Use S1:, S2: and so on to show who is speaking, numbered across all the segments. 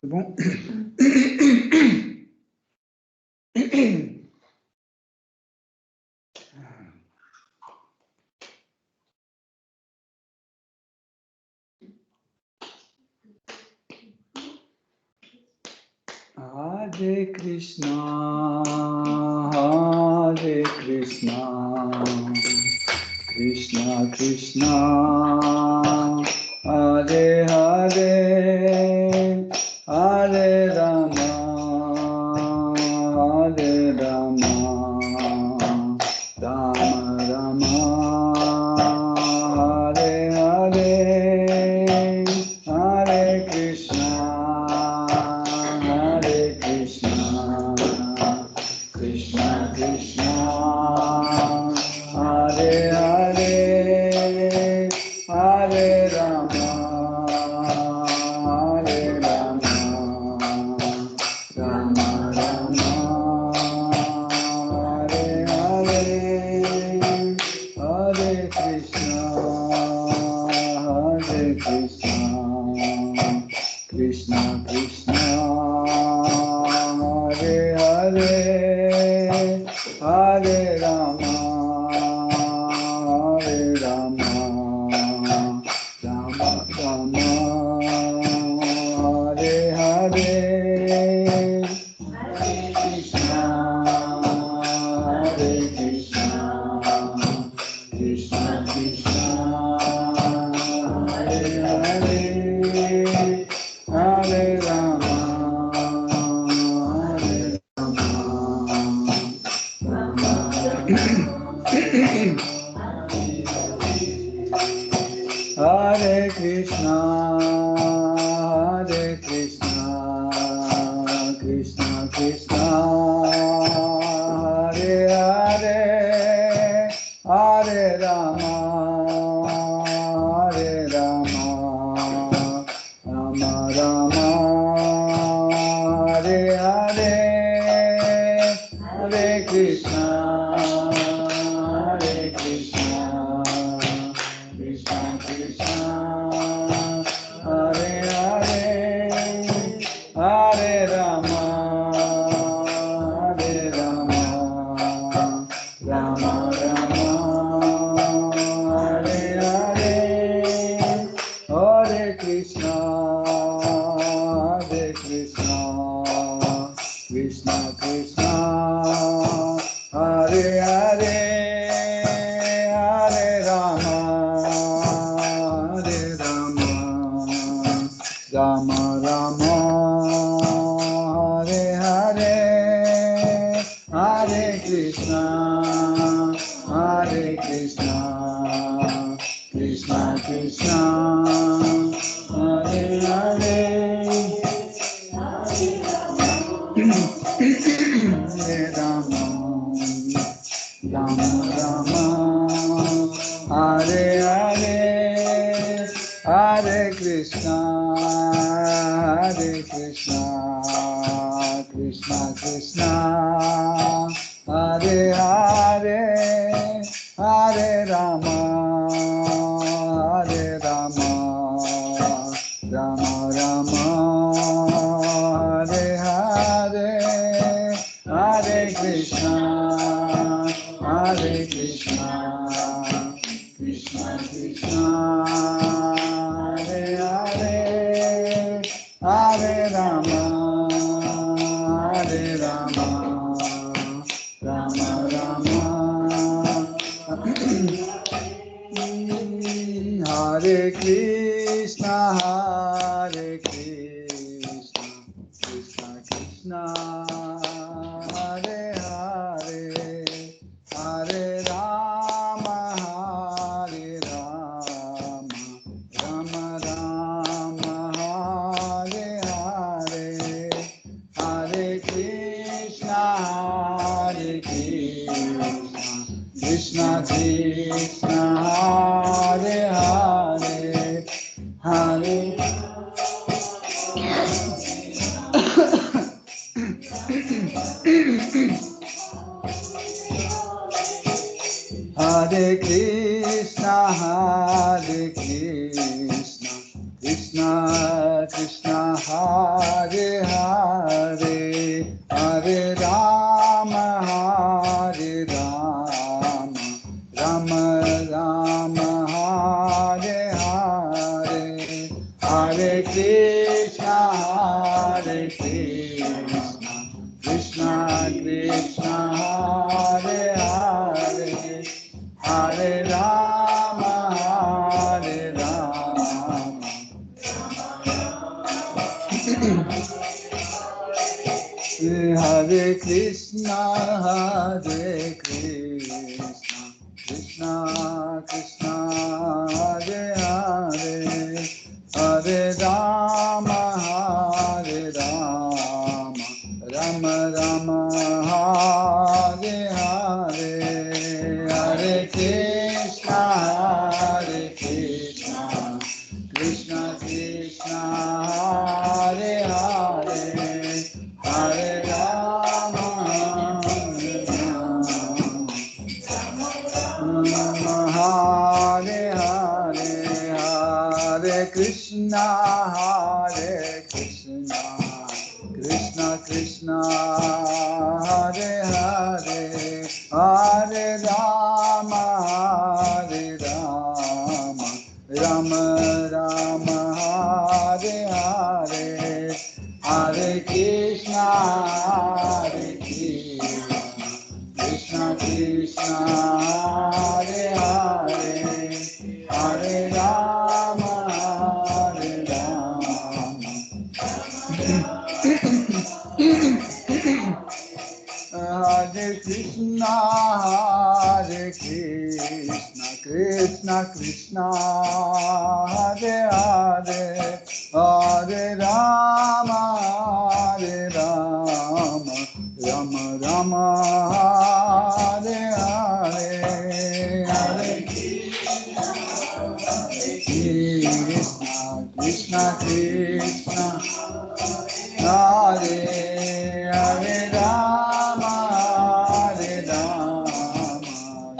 S1: Bon. Hare Krishna, Hare Krishna, Krishna Krishna, Hare Hare, Hare Rama, Hare Rama, Rama Rama, Hare Hare, Hare Krishna, Hare Krishna, Krishna Krishna, Hare Hare, Hare Rama, Hare Rama, Rama Rama, Hare Hare, Hare Krishna, Hare Krishna, Krishna Krishna, Hare Hare, Hare Rama, Hare Rama, Rama Rama, Hare Hare, Hare Krishna, Hare Krishna, Krishna Krishna, Hare Hare, Hare Rama, Hare Rama, Hare Krishna, Hare Krishna, Krishna Krishna, Hare Hare, Hare Rama, Hare Rama, Rama Rama, Hare Hare, Hare Krishna, Hare Krishna, Krishna Krishna, Hare Hare, Hare Rama, Hare Rama, Rama Rama, Hare Hare, Hare Krishna, Hare Krishna, Krishna Krishna, Hare Hare, Hare Rama, Hare Rama, Rama Rama, Hare Hare, Hare Krishna, Hare Krishna, Krishna Krishna, Hare Hare, Hare Rama, Rama Rama, Hare Hare, Hare Krishna, Hare Krishna, Krishna Krishna, Hare Hare, Hare Rama, Hare Rama, Rama Rama, Hare Hare, Hare Krishna, Hare Krishna, Krishna Krishna, Hare Hare, Hare Rama, Hare Rama, Rama Rama, Hare Krishna, Hare Krishna, Krishna Krishna, Hare Hare, Hare Rama, Hare Rama, Rama Rama, Hare Hare, Hare Krishna, Hare Krishna, Krishna Krishna, Hare Hare, Hare Hare Krishna, Hare Krishna, Krishna Krishna, Hare Krishna, Krishna Krishna, Hare Hare, Hare Rama, Hare Rama, Hare Hare, Hare Krishna, Hare Krishna, Krishna Krishna, Hare Hare, Hare Rama, Hare Rama, Rama Rama, Hare Hare, Hare Krishna, Hare Krishna, Krishna Krishna, Hare Hare, Hare Rama, Hare Rama. Hare Krishna, Hare Krishna, Krishna Krishna, Hare Hare, Hare Rama, Hare Rama, Rama Rama, Hare Hare, Hare Krishna, Krishna Krishna, Hare Hare Rama, Hare Rama,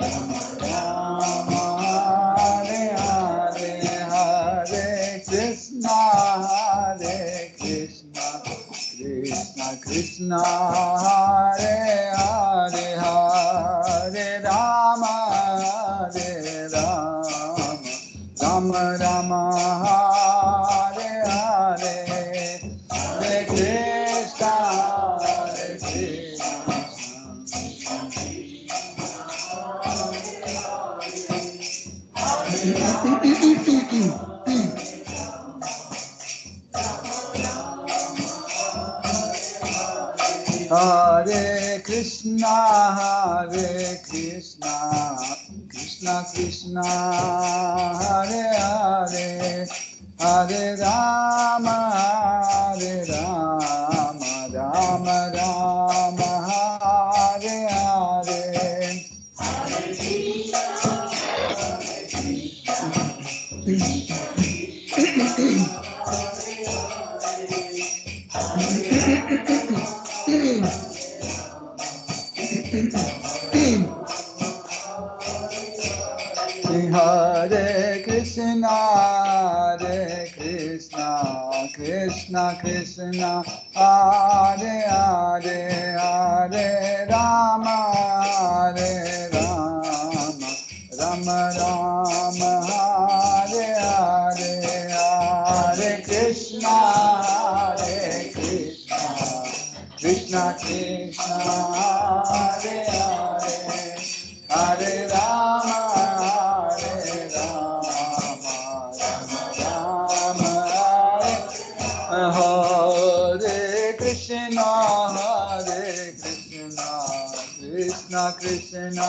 S1: Rama Rama, Hare Hare, Hare Krishna, Hare Krishna, Krishna Krishna, Hare Hare, Hare Rama, Hare Rama, Rama Rama, Hare Hare, Hare Krishna, Hare Krishna, Hare Krishna, Hare Krishna, Krishna Krishna, Hare Hare, Hare Rama, Hare Rama, Rama Rama, Hare Hare. Hare Krishna, Hare Krishna, Krishna Krishna, Hare Hare, Hare Rama, Hare Rama, Rama Rama, Hare Hare, Hare Krishna, Hare Krishna, Krishna Krishna, Hare Hare, Hare Rama, Hare Rama, Rama Rama, Hare Krishna, Hare Krishna, Krishna Krishna,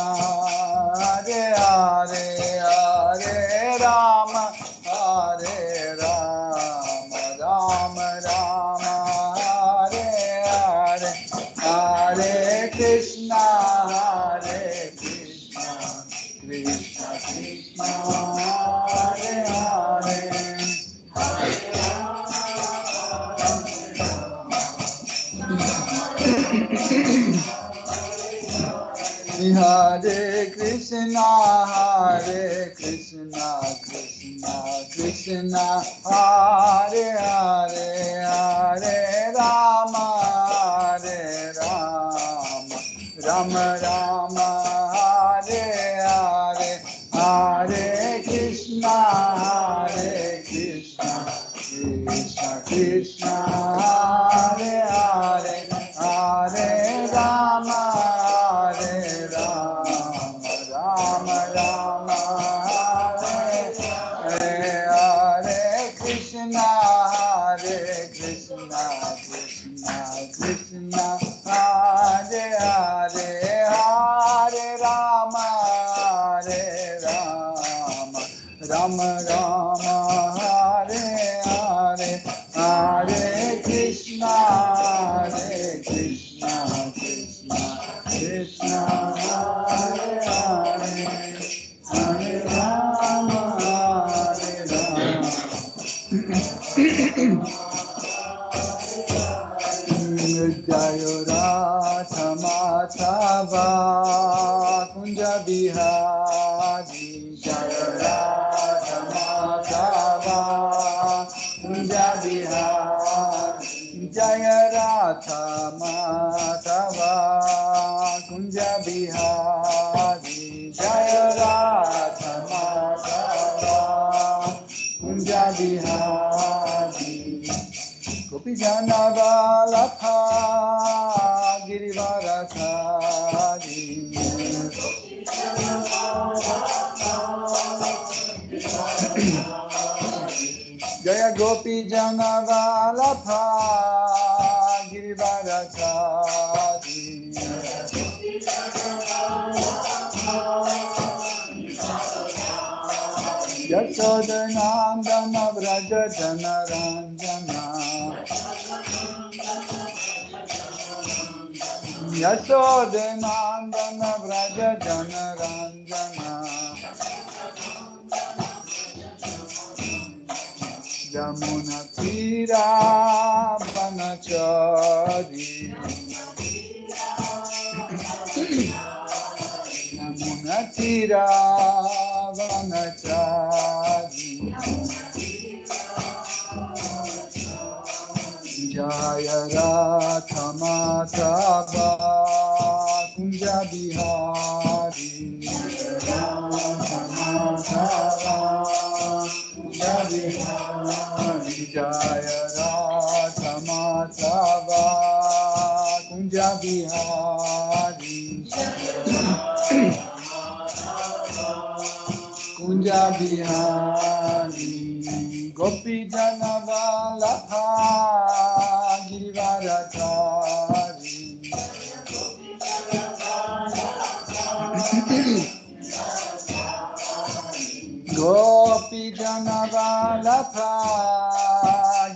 S1: Hare Hare, Hare Rama, Hare Rama, Rama Rama, Hare Hare, Hare Krishna, Hare Krishna, Krishna Krishna, Hare Hare, Hare Krishna, Hare Krishna, Krishna Krishna, Hare Hare, Hare Rama, Hare Rama, Rama Rama, Hare Hare, Hare Krishna, Hare Krishna, Krishna Krishna, Hare Hare, Hare Rama, Hare Rama, Rama Rama, Hare Hare, Hare Krishna, Hare Krishna, Krishna Krishna, Hare Hare, Hare Rama, Hare Rama, Rama Rama, Hare Hare, Hare Krishna, Hare Krishna, Krishna Krishna, Hare Hare, Hare Rama, Jayo Radha Madhava Kunja Bihari Jayo Radha Madhava Kunja Bihari Jaya Radha Madhava Kunja Bihari Jaya Radha Madhava Kunja Bihari Gopi Jana Vallabha Girivaradhari Jaya Gopi Jana Vallabha Girivaradhari Yashodanandana Vraja Janaranjana Yashodanandana Vraja Janaranjana Yamuna Tira Vanachari Yamuna Tira Vanachari Jaya Radha Madhava Kunja Bihari Radha Madhava Kunja Bihari Jaya Radha Madhava Kunja Bihari Kunja Bihari Gopi Jana Vallabha Girivaradhari Gopi Jana Vallabha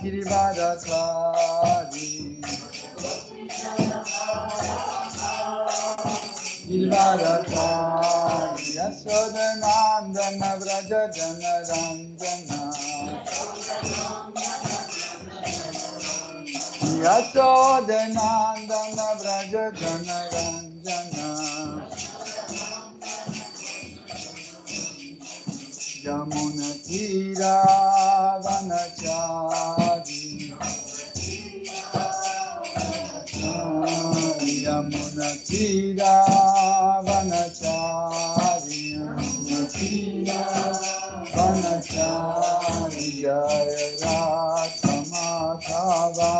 S1: Girivaradhari Girivaradhari Yashodanandana Vraja Janaranjana Yashodanandana Vraja Janaranjana Yamuna Tira Vanachari Yamuna Tira Vanachari Yamuna Tira Vanachari Jaya Radha Madhava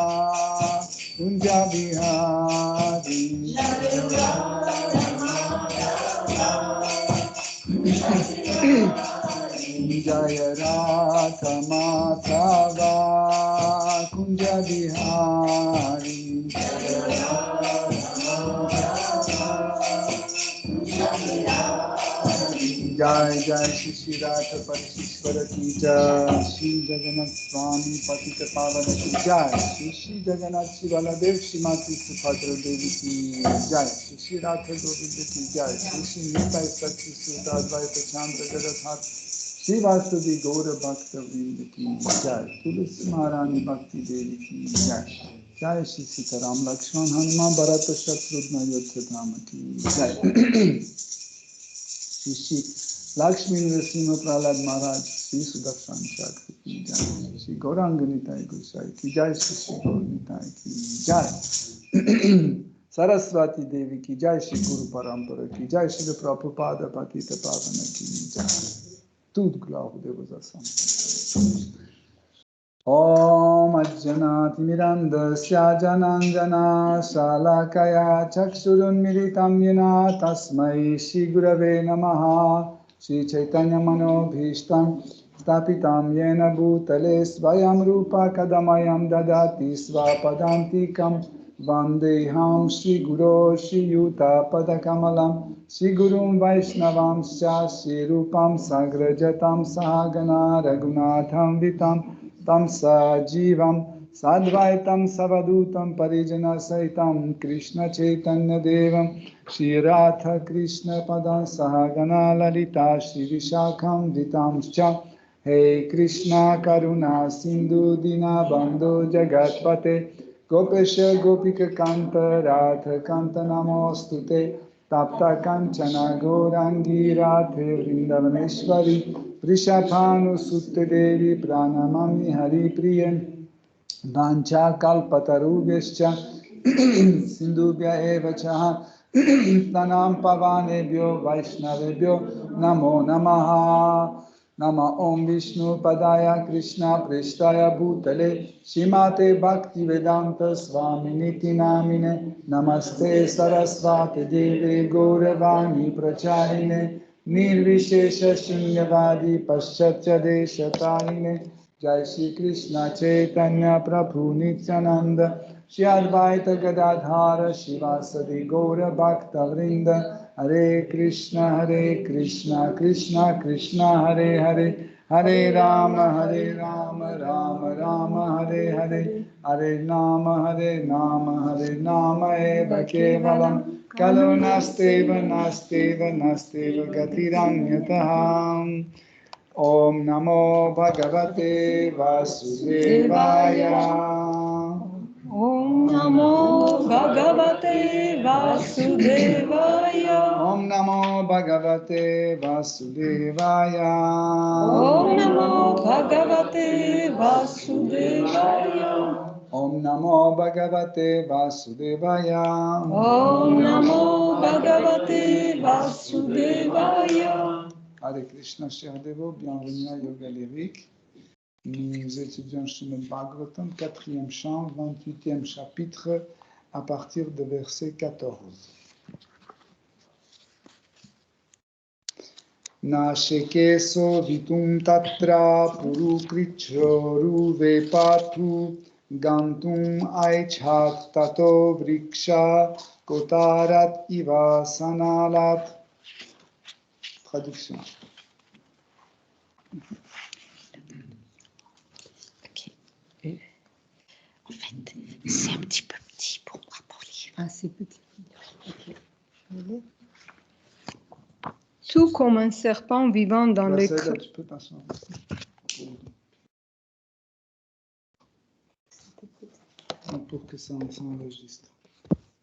S1: Kunja Bihari Jaya Radha Madhava Kunja Bihari Jai Jai Shri Shri Radha Parishwara Ki Jai Shri Jagannath Swami Patita Pavana Ki Jai Shri Shri Jagannath Shri Baladev Shri Mati Subhadra Devi Ki Jai Shri Shri Radha Govinda Ki Jai Shri Shri Nitai Sakti Sutta Advaita Chandra Jagadhat Shri Vasudhi Gaura Bhakta Vrinda Ki Jai Tulsi Maharani Bhakti Devi Ki Jai Jai Shri Sitaram Lakshman Hanuman Bharata Shatrugna Yodha Dhama Ki Jai Shri Shri Lakshmi Nrsimha Prahlad Maharaj Shri Sudarshan Chakra Ki Jai Shri Gauranga Nitai Gosai Ki Jai Shri Shri Gaur Nitai Ki Jai Saraswati Devi Ki Jai Shri Guru Parampara Ki Jai Shri Prabhupada Patita Pavana Ki Jai Tudo Glau Devasam Om Ajjanati Mirandasya Jananjana Shalakaya Chakshurunmilitam Yena Tasmai Shri Gurave Namaha Shri Chaitanya Manobhishtam Stapitam Yena Bhutale Svayam Rupa Kadamayam Dadati Svapadantikam Vandeham Shri Guru Shri Yuta Padakamalam Shri Gurum Vaishnavam Shri Rupam Sagrajatam Sahagana Raghunatham Vitam Tam Sajivam Sadvaitam Savadutam Parijana Saitam Krishna Chaitanya Devam Shri Radha Krishna Padam Sahagana Lalita Shri Vishakam Vitamscha Hey Krishna Karuna Sindhu Dinabandhu Jagatpate Gopesha Gopika Kanta Radha Kanta Namostute Tapta Kanchana Gaurangi Radhe Vrindavaneshwari Vrishabhanu Sutte Devi Pranamami Hari Priyan Vancha Kalpatarubhyascha Sindhubhya eva cha Tanam Pavanebhyo Vaishnavebhyo Namo Namaha Nama Om Vishnu Padaya Krishna Prestaya Bhutale Shimate Bhakti Vedanta Swami Niti Namine Namaste Sarasvati Deve Gauravani Pracharine Nirvishesha Shunyavadi Paschatya Deshatarine Jai Shri Krishna Chaitanya Prabhu Nityananda Shri Advaita Gadadhara Shivasadi Gaura Bhakta Vrinda Hare Krishna Krishna Krishna Hare Hare Hare Rama Rama Rama Hare Hare Hare Nama Hare Nama Eva Kevalam Kalu Nasteva Gatiranyataham Om Namo Bhagavate Vasudevaya
S2: Om Namo Bhagavate Vasudevaya.
S1: Om Namo Bhagavate Vasudevaya.
S2: Om Namo Bhagavate Vasudevaya.
S1: Om Namo Bhagavate Vasudevaya.
S2: Om Namo Bhagavate Vasudevaya.
S1: Hare Krishna, chers dévots, bienvenue à Yoga Lyrique. Nous étudions Srimad Bhagavatam, 4e chant, 28e chapitre, à partir de verset 14. Nashekeso vitum tatra purukricho vepatu gantum aichat tato vriksha kotarat iva sanalat. Traduction.
S3: En fait, c'est un petit peu petit pour moi pour lire.
S2: Ah, c'est petit. Okay. Tout comme un serpent vivant dans les creux.
S1: Tu peux passer. Pour que ça s'enregistre.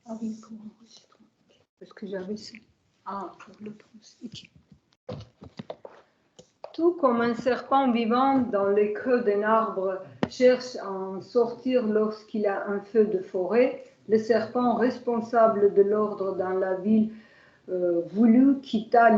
S2: Ah oui, pour l'enregistrement. Parce que j'avais ça. Ah, pour l'autre aussi. Okay. Tout comme un serpent vivant dans les creux d'un arbre cherche à en sortir lorsqu'il a un feu de forêt, le serpent responsable de l'ordre dans la ville voulut quitter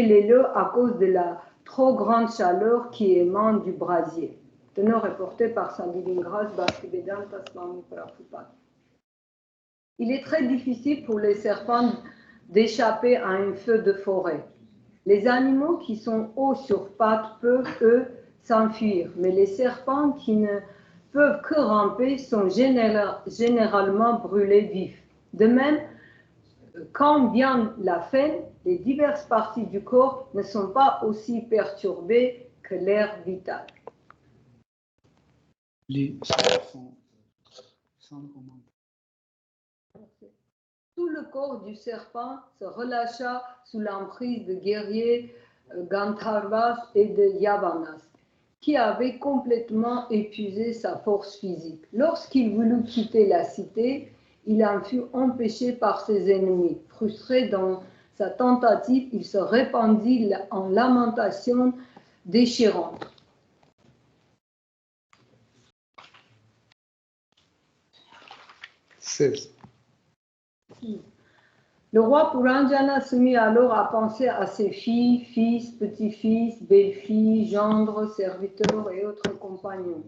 S2: les lieux à cause de la trop grande chaleur qui émane du brasier. Tenor reporté par sa divine grâce Bhaktivedanta Swami Prabhupada. Il est très difficile pour les serpents d'échapper à un feu de forêt. Les animaux qui sont hauts sur pattes peuvent, eux, s'enfuir, mais les serpents qui ne peuvent que ramper sont généralement brûlés vifs. De même, quand vient la faim, les diverses parties du corps ne sont pas aussi perturbées que l'air vital. Tout le corps du serpent se relâcha sous l'emprise de guerriers Gandharvas et de Yavanas, qui avaient complètement épuisé sa force physique. Lorsqu'il voulut quitter la cité, il en fut empêché par ses ennemis. Frustré dans sa tentative, il se répandit en lamentations déchirantes. Le roi Puranjana se mit alors à penser à ses filles, fils, petits-fils, belles-filles, gendres, serviteurs et autres compagnons,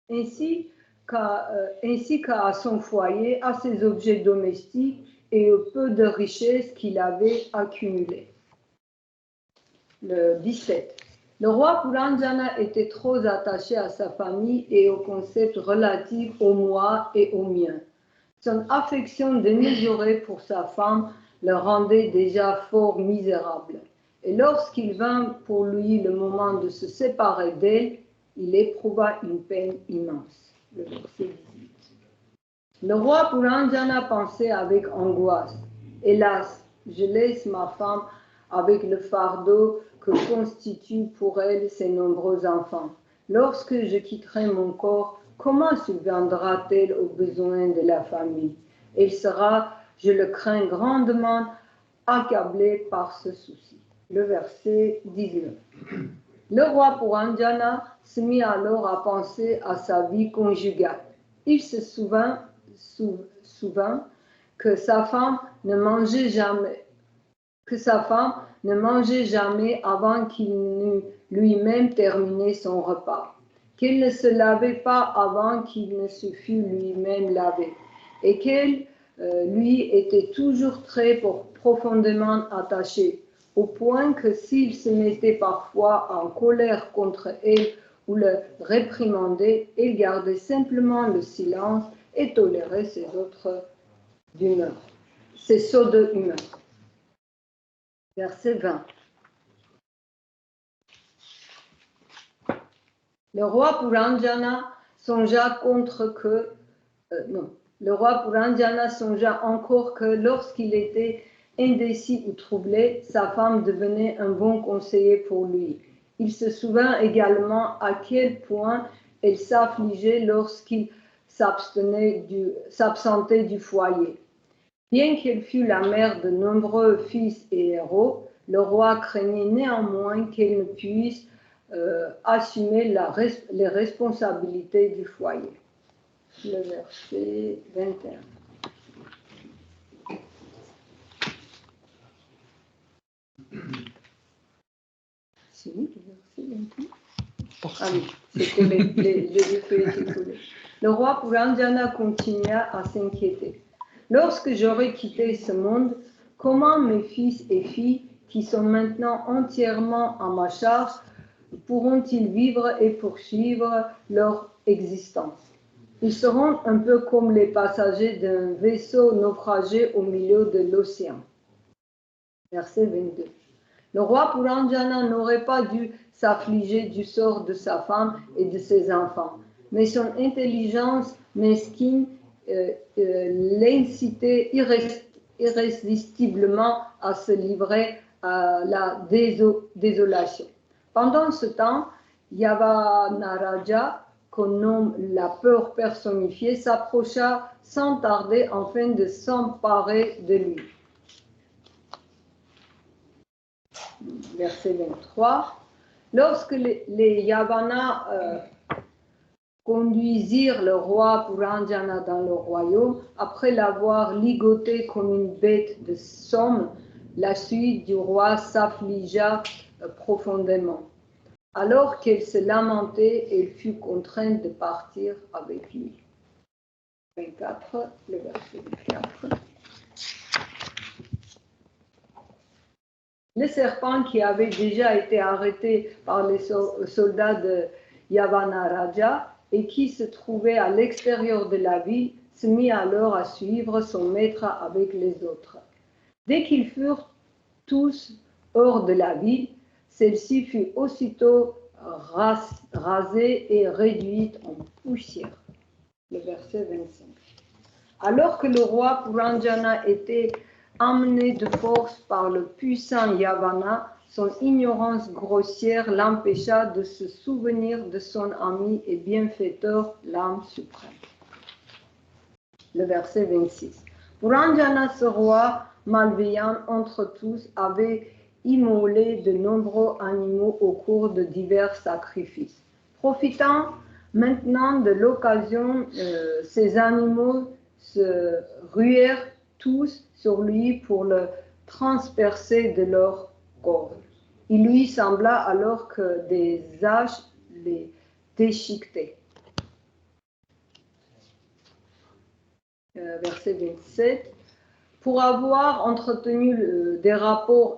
S2: ainsi qu'à son foyer, à ses objets domestiques et au peu de richesses qu'il avait accumulées. Le 17. Le roi Puranjana était trop attaché à sa famille et aux concepts relatifs au moi et au mien. Son affection démesurée pour sa femme le rendait déjà fort misérable. Et lorsqu'il vint pour lui le moment de se séparer d'elle, il éprouva une peine immense. Le verset 18. Le roi Puranjana pensait avec angoisse. Hélas, je laisse ma femme avec le fardeau que constituent pour elle ses nombreux enfants. Lorsque je quitterai mon corps, comment subviendra-t-elle aux besoins de la famille? Elle sera, je le crains grandement, accablée par ce souci. Le verset 19. Le roi Puranjana se mit alors à penser à sa vie conjugale. Il se souvint que sa femme ne mangeait jamais avant qu'il n'eût lui-même terminé son repas, qu'elle ne se lavait pas avant qu'il ne se fût lui-même lavé, et qu'elle lui était toujours très profondément attachée, au point que s'il se mettait parfois en colère contre elle ou le réprimandait, elle gardait simplement le silence et tolérait ses sauts de humeur. Verset 20. Le roi Puranjana songea encore que lorsqu'il était indécis ou troublé, sa femme devenait un bon conseiller pour lui. Il se souvint également à quel point elle s'affligeait lorsqu'il s'absentait du foyer. Bien qu'elle fût la mère de nombreux fils et héros, le roi craignait néanmoins qu'elle ne puisse assumer les responsabilités du foyer. Le verset 21. C'est où le verset 21? Ah oui, c'est collé, les feuilles étaient collées. Le roi Puranjana continua à s'inquiéter. Lorsque j'aurai quitté ce monde, comment mes fils et filles, qui sont maintenant entièrement à ma charge, pourront-ils vivre et poursuivre leur existence? Ils seront un peu comme les passagers d'un vaisseau naufragé au milieu de l'océan. Verset 22. Le roi Puranjana n'aurait pas dû s'affliger du sort de sa femme et de ses enfants, mais son intelligence mesquine l'incitait irrésistiblement à se livrer à la désolation. Pendant ce temps, Yavanaraja, qu'on nomme la peur personnifiée, s'approcha sans tarder afin de s'emparer de lui. Verset 23. Lorsque les Yavanas conduisirent le roi Puranjana dans le royaume, après l'avoir ligoté comme une bête de somme, la suite du roi s'affligea profondément. Alors qu'elle se lamentait, elle fut contrainte de partir avec lui. 24, le verset 24. Le serpent qui avait déjà été arrêté par les soldats de Yavanaraja et qui se trouvait à l'extérieur de la ville se mit alors à suivre son maître avec les autres. Dès qu'ils furent tous hors de la ville, celle-ci fut aussitôt rasée et réduite en poussière. Le verset 25. Alors que le roi Puranjana était emmené de force par le puissant Yavana, son ignorance grossière l'empêcha de se souvenir de son ami et bienfaiteur, l'âme suprême. Le verset 26. Puranjana, ce roi malveillant entre tous, avait immolé de nombreux animaux au cours de divers sacrifices. Profitant maintenant de l'occasion, ces animaux se ruèrent tous sur lui pour le transpercer de leur corps. Il lui sembla alors que des haches les déchiquetaient. Verset 27. Pour avoir entretenu des rapports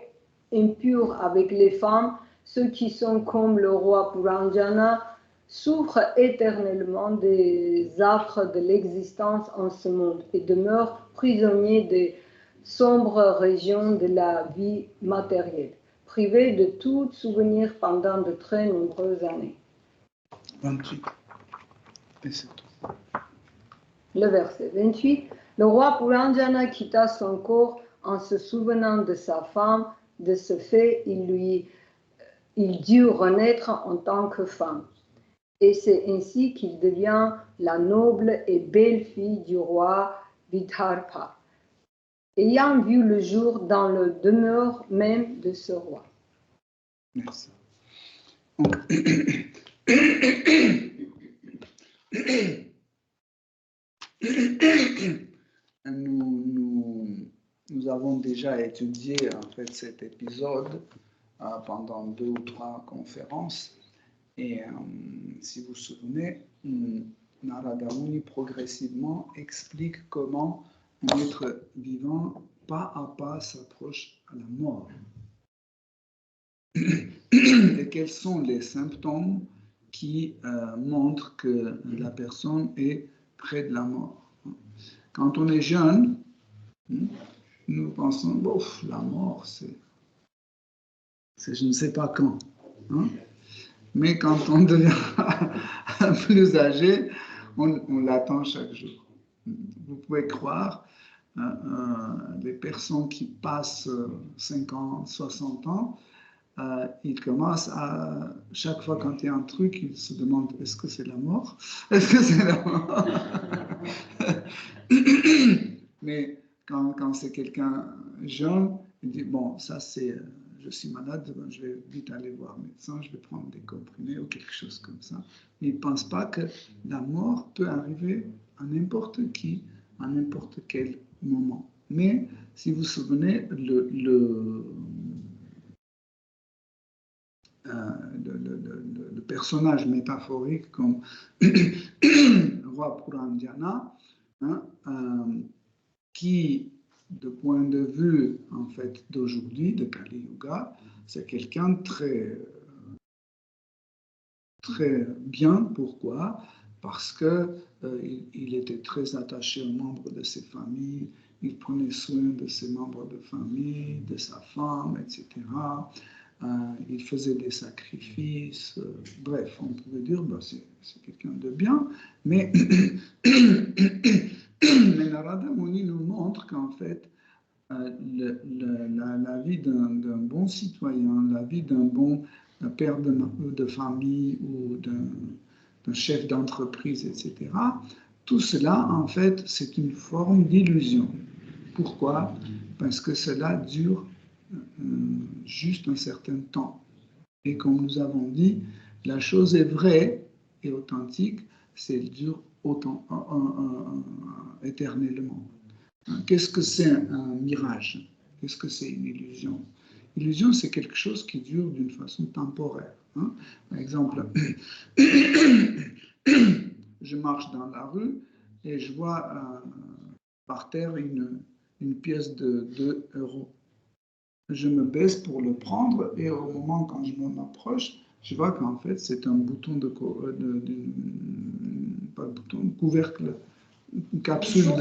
S2: impurs avec les femmes, ceux qui sont comme le roi Puranjana souffrent éternellement des affres de l'existence en ce monde et demeurent prisonniers des sombres régions de la vie matérielle, privés de tout souvenir pendant de très nombreuses années.
S1: 28.
S2: Le verset 28. Le roi Puranjana quitta son corps en se souvenant de sa femme, De ce fait, il dut renaître en tant que femme. Et c'est ainsi qu'il devient la noble et belle fille du roi Vidharpa, ayant vu le jour dans le demeure même de ce roi.
S1: Merci. Nous avons déjà étudié en fait cet épisode pendant 2 ou 3 conférences. Et si vous vous souvenez, Narada Muni progressivement explique comment un être vivant, pas à pas, s'approche à la mort. Et quels sont les symptômes qui montrent que la personne est près de la mort. Quand on est jeune, nous pensons, bof, la mort, c'est je ne sais pas quand. Hein? Mais quand on devient plus âgé, on l'attend chaque jour. Vous pouvez croire, les personnes qui passent 50, 60 ans, ils commencent à, chaque fois quand il y a un truc, ils se demandent, est-ce que c'est la mort? Est-ce que c'est la mort? Mais quand c'est quelqu'un jeune, il dit, bon, ça c'est, je suis malade, je vais vite aller voir un médecin, je vais prendre des comprimés ou quelque chose comme ça. Mais il ne pense pas que la mort peut arriver à n'importe qui, à n'importe quel moment. Mais si vous vous souvenez, le personnage métaphorique comme roi Purandjana, hein, qui, de point de vue en fait d'aujourd'hui, de Kali Yuga, c'est quelqu'un très bien. Pourquoi? Parce que il était très attaché aux membres de ses familles, il prenait soin de ses membres de famille, de sa femme, etc. Il faisait des sacrifices, bref, on pouvait dire bah, c'est quelqu'un de bien, mais, mais Narada Muni nous montre qu'en fait, la vie d'un bon citoyen, la vie d'un bon père de famille ou d'un chef d'entreprise, etc., tout cela, en fait, c'est une forme d'illusion. Pourquoi? Parce que cela dure juste un certain temps. Et comme nous avons dit, la chose est vraie et authentique, c'est dure éternellement. Qu'est-ce que c'est un mirage? Qu'est-ce que c'est une illusion? L'illusion, c'est quelque chose qui dure d'une façon temporaire. Hein? Par exemple, je marche dans la rue et je vois par terre une pièce de 2 euros. Je me baisse pour le prendre et au moment quand je m'approche, je vois qu'en fait c'est un bouton pas de bouton, couvercle, une capsule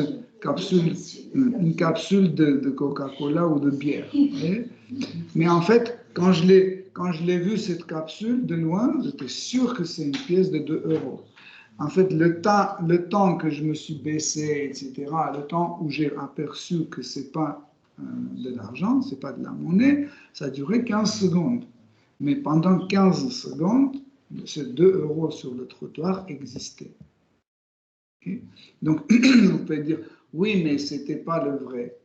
S1: de Coca-Cola ou de bière. Mais en fait, quand je l'ai vu cette capsule de loin, j'étais sûr que c'est une pièce de 2 euros. En fait, le temps que je me suis baissé, etc., le temps où j'ai aperçu que c'est pas de l'argent, c'est pas de la monnaie, ça a duré 15 secondes. Mais pendant 15 secondes, ces 2 euros sur le trottoir existaient. Okay? Donc, vous pouvez dire, oui, mais c'était pas le vrai.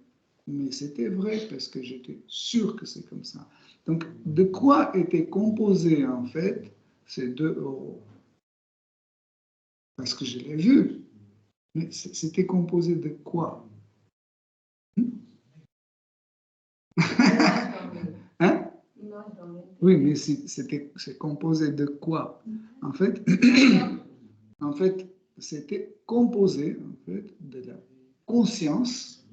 S1: Mais c'était vrai parce que j'étais sûr que c'est comme ça. Donc, de quoi étaient composés, en fait, ces 2 euros? Parce que je l'ai vu. Mais c'était composé de quoi? Hein? Oui, mais c'est composé de quoi? En fait, c'était composé en fait, de la conscience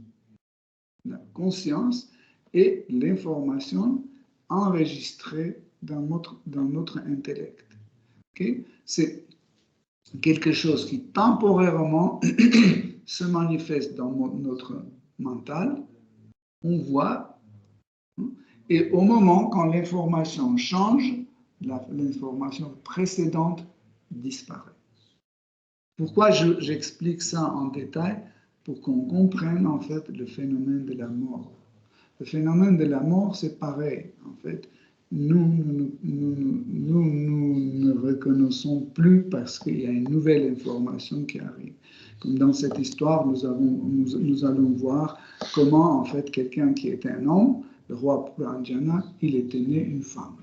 S1: et l'information enregistrée dans notre intellect. Okay? C'est quelque chose qui temporairement se manifeste dans notre mental, on voit, et au moment quand l'information change, l'information précédente disparaît. Pourquoi j'explique ça en détail? Pour qu'on comprenne en fait le phénomène de la mort. Le phénomène de la mort, c'est pareil. En fait, nous ne reconnaissons plus parce qu'il y a une nouvelle information qui arrive. Comme dans cette histoire, nous allons voir comment, en fait, quelqu'un qui est un homme, le roi Pranjana, il était né une femme.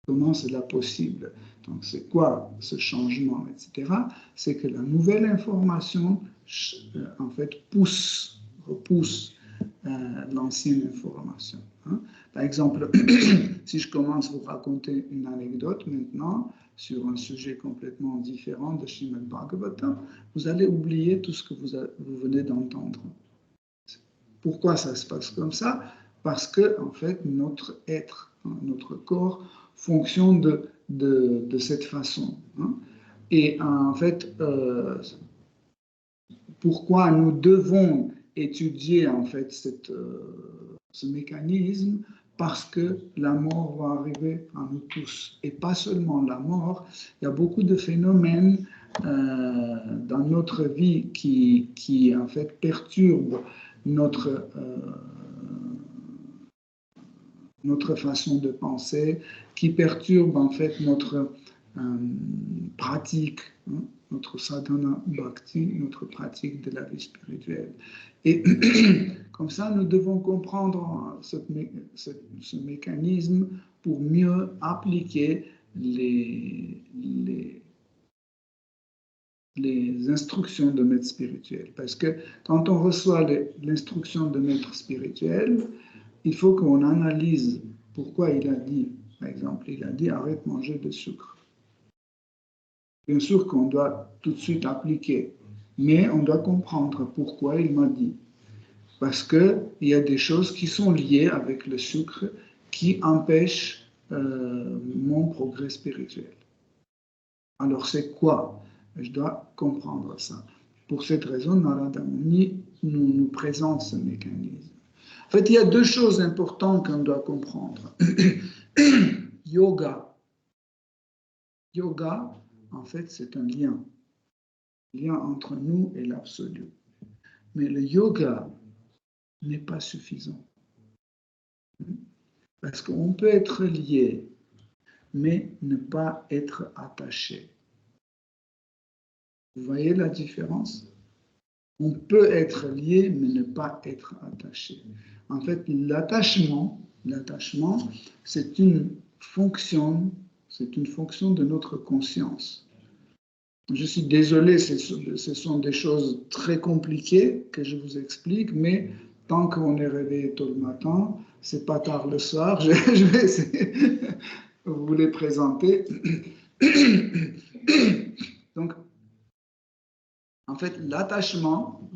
S1: Comment cela possible? Donc, c'est quoi ce changement, etc. C'est que la nouvelle information, en fait, repousse l'ancienne information. Hein. Par exemple, si je commence à vous raconter une anecdote maintenant sur un sujet complètement différent de Srimad Bhagavatam, vous allez oublier tout ce que vous venez d'entendre. Pourquoi ça se passe comme ça? Parce que, en fait, notre être, notre corps, fonctionne de cette façon. Hein. Et en fait, pourquoi nous devons étudier en fait ce mécanisme? Parce que la mort va arriver à nous tous. Et pas seulement la mort, il y a beaucoup de phénomènes dans notre vie qui en fait perturbent notre façon de penser, qui perturbe en fait notre pratique, hein, notre sadhana bhakti, notre pratique de la vie spirituelle. Et comme ça, nous devons comprendre ce mécanisme pour mieux appliquer les instructions de maître spirituel. Parce que quand on reçoit l'instruction de maître spirituel, il faut qu'on analyse pourquoi il a dit, par exemple, il a dit arrête de manger de sucre. Bien sûr qu'on doit tout de suite appliquer, mais on doit comprendre pourquoi il m'a dit. Parce qu'il y a des choses qui sont liées avec le sucre qui empêchent mon progrès spirituel. Alors c'est quoi? Je dois comprendre ça. Pour cette raison, Narada Muni nous présente ce mécanisme. En fait, il y a deux choses importantes qu'on doit comprendre. Yoga. Yoga, en fait, c'est un lien entre nous et l'absolu. Mais le yoga n'est pas suffisant. Parce qu'on peut être lié, mais ne pas être attaché. Vous voyez la différence? On peut être lié, mais ne pas être attaché. En fait, l'attachement, c'est une fonction de notre conscience. Je suis désolé, ce sont des choses très compliquées que je vous explique, mais tant qu'on est réveillé tôt le matin, c'est pas tard le soir, je vais essayer de vous les présenter. Donc, en fait, l'attachement,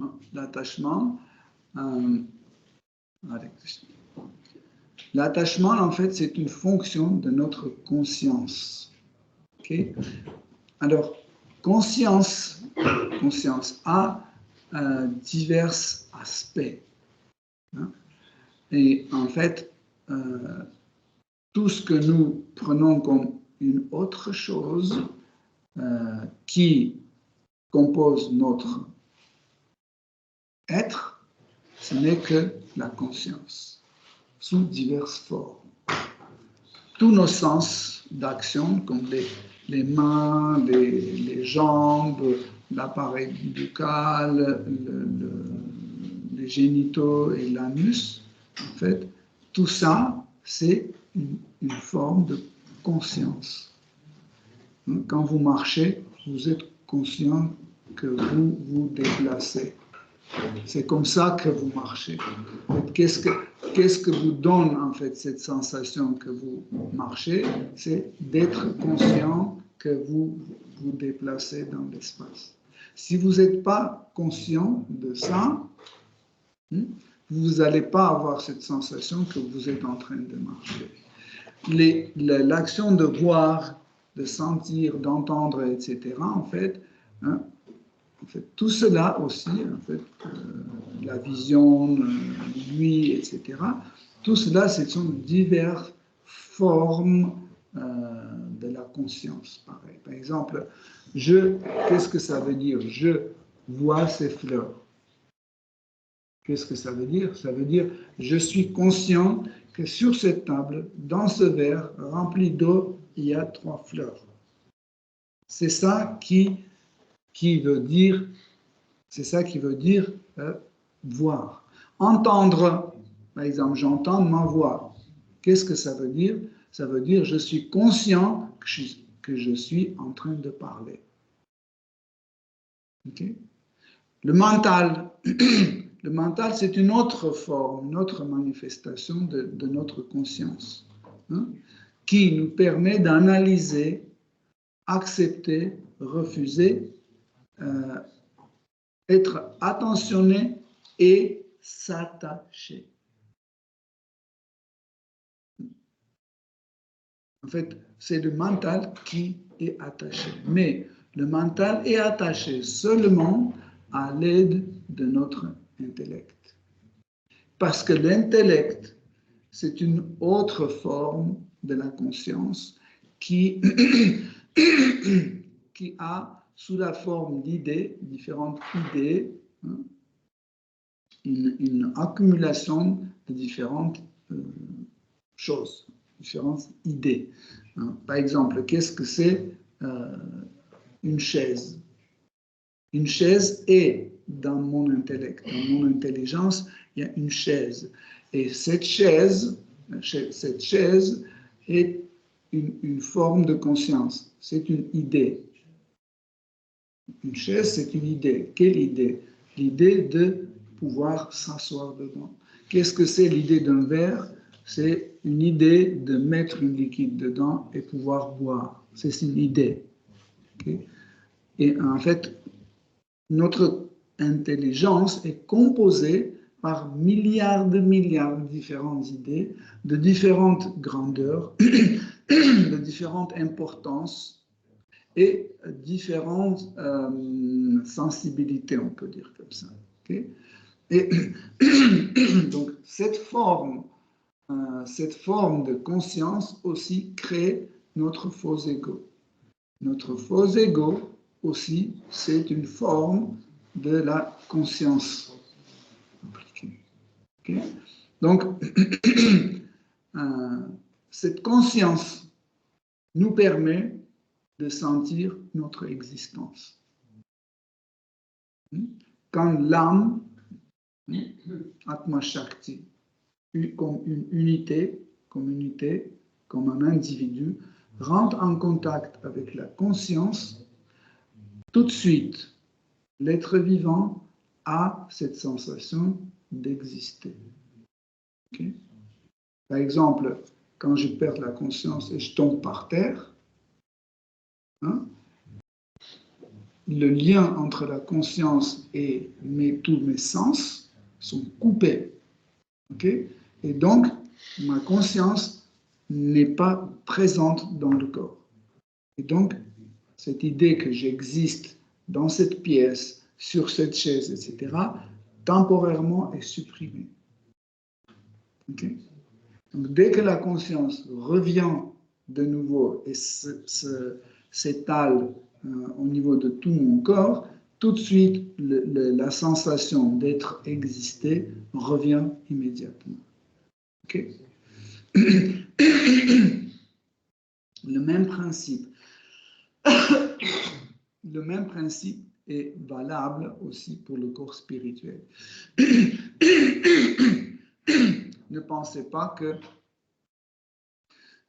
S1: en fait, c'est une fonction de notre conscience. Okay? Alors, conscience a divers aspects. Hein? Et en fait, tout ce que nous prenons comme une autre chose qui compose notre être, ce n'est que la conscience, sous diverses formes. Tous nos sens d'action, comme les mains, les jambes, l'appareil buccal, les génitaux et l'anus, en fait, tout ça, c'est une forme de conscience. Quand vous marchez, vous êtes conscient que vous vous déplacez. C'est comme ça que vous marchez. Qu'est-ce que vous donne en fait cette sensation que vous marchez? C'est d'être conscient que vous vous déplacez dans l'espace. Si vous n'êtes pas conscient de ça, vous n'allez pas avoir cette sensation que vous êtes en train de marcher. L'action de voir, de sentir, d'entendre, etc., en fait, tout cela aussi, en fait, la vision, l'ouïe, etc., tout cela, ce sont diverses formes de la conscience. Pareil. Par exemple, qu'est-ce que ça veut dire? Je vois ces fleurs. Qu'est-ce que ça veut dire? Ça veut dire, je suis conscient que sur cette table, dans ce verre rempli d'eau, il y a 3 fleurs. C'est ça qui veut dire, voir. Entendre, par exemple, j'entends ma voix. Qu'est-ce que ça veut dire? Ça veut dire, je suis conscient que je suis en train de parler. Okay? Le mental, le mental, c'est une autre forme, une autre manifestation de notre conscience, hein, qui nous permet d'analyser, accepter, refuser, être attentionné et s'attacher. En fait, c'est le mental qui est attaché. Mais le mental est attaché seulement à l'aide de notre intellect. Parce que l'intellect, c'est une autre forme de la conscience qui, qui a, sous la forme d'idées, différentes idées, hein, une accumulation de différentes choses, différentes idées. Hein. Par exemple, qu'est-ce que c'est une chaise? Une chaise est dans mon intellect, dans mon intelligence, il y a une chaise. Et cette chaise est une forme de conscience, c'est une idée. Une chaise, c'est une idée. Quelle idée? L'idée de pouvoir s'asseoir dedans. Qu'est-ce que c'est l'idée d'un verre? C'est une idée de mettre un liquide dedans et pouvoir boire. C'est une idée. Okay? Et en fait, notre intelligence est composée par milliards de différentes idées, de différentes grandeurs, de différentes importances et différentes sensibilités, on peut dire comme ça. Okay? Et donc, cette forme de conscience aussi crée notre faux ego. Notre faux ego aussi, c'est une forme de la conscience. Okay? Donc, cette conscience nous permet de sentir notre existence. Quand l'âme, Atma Shakti, comme une unité, comme un individu, rentre en contact avec la conscience, tout de suite, l'être vivant a cette sensation d'exister. Okay? Par exemple, quand je perds la conscience et je tombe par terre, hein, le lien entre la conscience et tous mes sens sont coupés. Okay? Et donc, ma conscience n'est pas présente dans le corps. Et donc, cette idée que j'existe dans cette pièce, sur cette chaise, etc., temporairement est supprimée. Okay? Donc, dès que la conscience revient de nouveau et s'étale au niveau de tout mon corps, tout de suite, la sensation d'être existé revient immédiatement. Okay? Le même principe est valable aussi pour le corps spirituel. Ne pensez pas que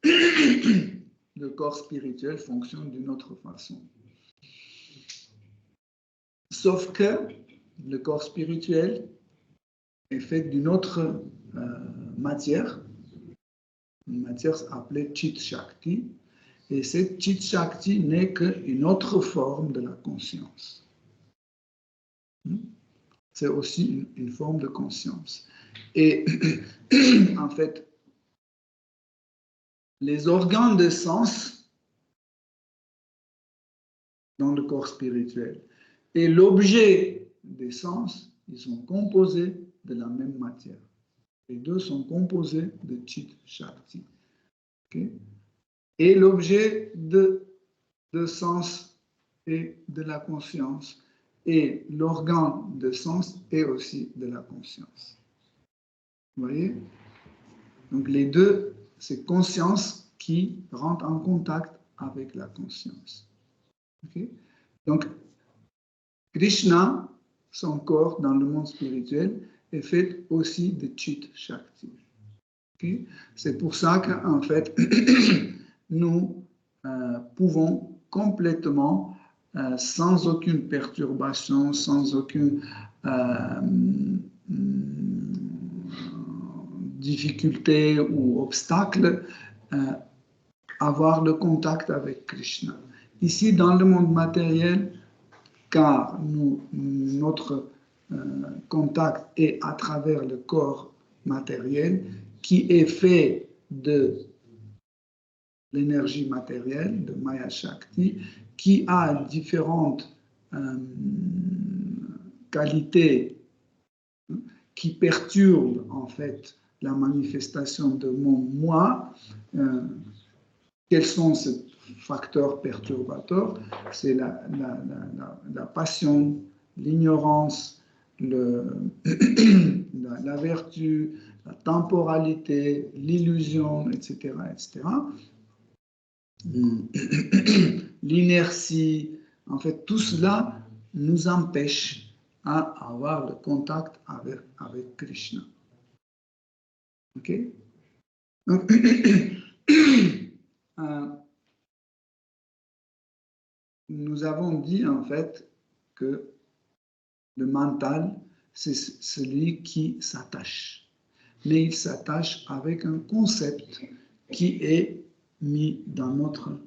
S1: le corps spirituel fonctionne d'une autre façon. Sauf que le corps spirituel est fait d'une autre matière, une matière appelée Chit Shakti, et cette Chit Shakti n'est qu'une autre forme de la conscience. C'est aussi une forme de conscience. Et en fait, les organes de sens dans le corps spirituel et l'objet des sens, ils sont composés de la même matière. Les deux sont composés de Chit Shakti. Okay? Et l'objet de sens et de la conscience et l'organe de sens est aussi de la conscience. Vous voyez? Donc les deux, c'est conscience qui rentre en contact avec la conscience. Okay? Donc Krishna, son corps dans le monde spirituel, est fait aussi de Chit Shakti. Okay? C'est pour ça qu'en fait, nous pouvons complètement, sans aucune perturbation, sans aucune difficulté ou obstacle, avoir le contact avec Krishna. Ici, dans le monde matériel, car notre contact est à travers le corps matériel qui est fait de l'énergie matérielle, de Maya Shakti, qui a différentes qualités qui perturbent en fait la manifestation de mon moi. Quels sont ces facteurs perturbateurs? C'est la passion, l'ignorance, la vertu, la temporalité, l'illusion, etc., etc. L'inertie, en fait, tout cela nous empêche à avoir le contact avec Krishna. Ok? Donc, nous avons dit en fait que le mental, c'est celui qui s'attache. Mais il s'attache avec un concept qui est mis dans notre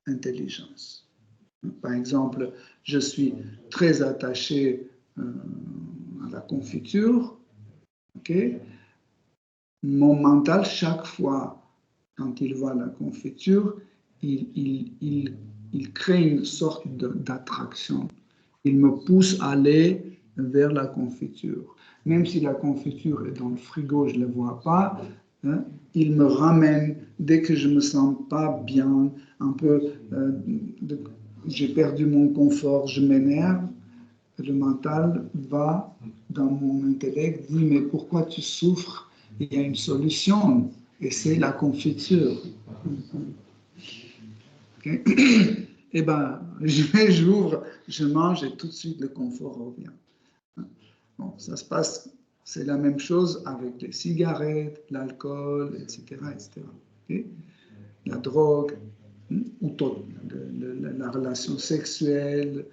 S1: intelligence. Par exemple, je suis très attaché à la confiture. Okay? Mon mental, chaque fois, quand il voit la confiture, il crée une sorte d'attraction. Il me pousse à aller vers la confiture. Même si la confiture est dans le frigo, je ne la vois pas, hein, il me ramène dès que je ne me sens pas bien, un peu, j'ai perdu mon confort, je m'énerve. Le mental va dans mon intellect, dit mais pourquoi tu souffres? Il y a une solution et c'est la confiture. Okay? Eh bien, j'ouvre, je mange et tout de suite le confort revient. Bon, ça se passe, c'est la même chose avec les cigarettes, l'alcool, etc. etc. Okay? La drogue, ou la relation sexuelle,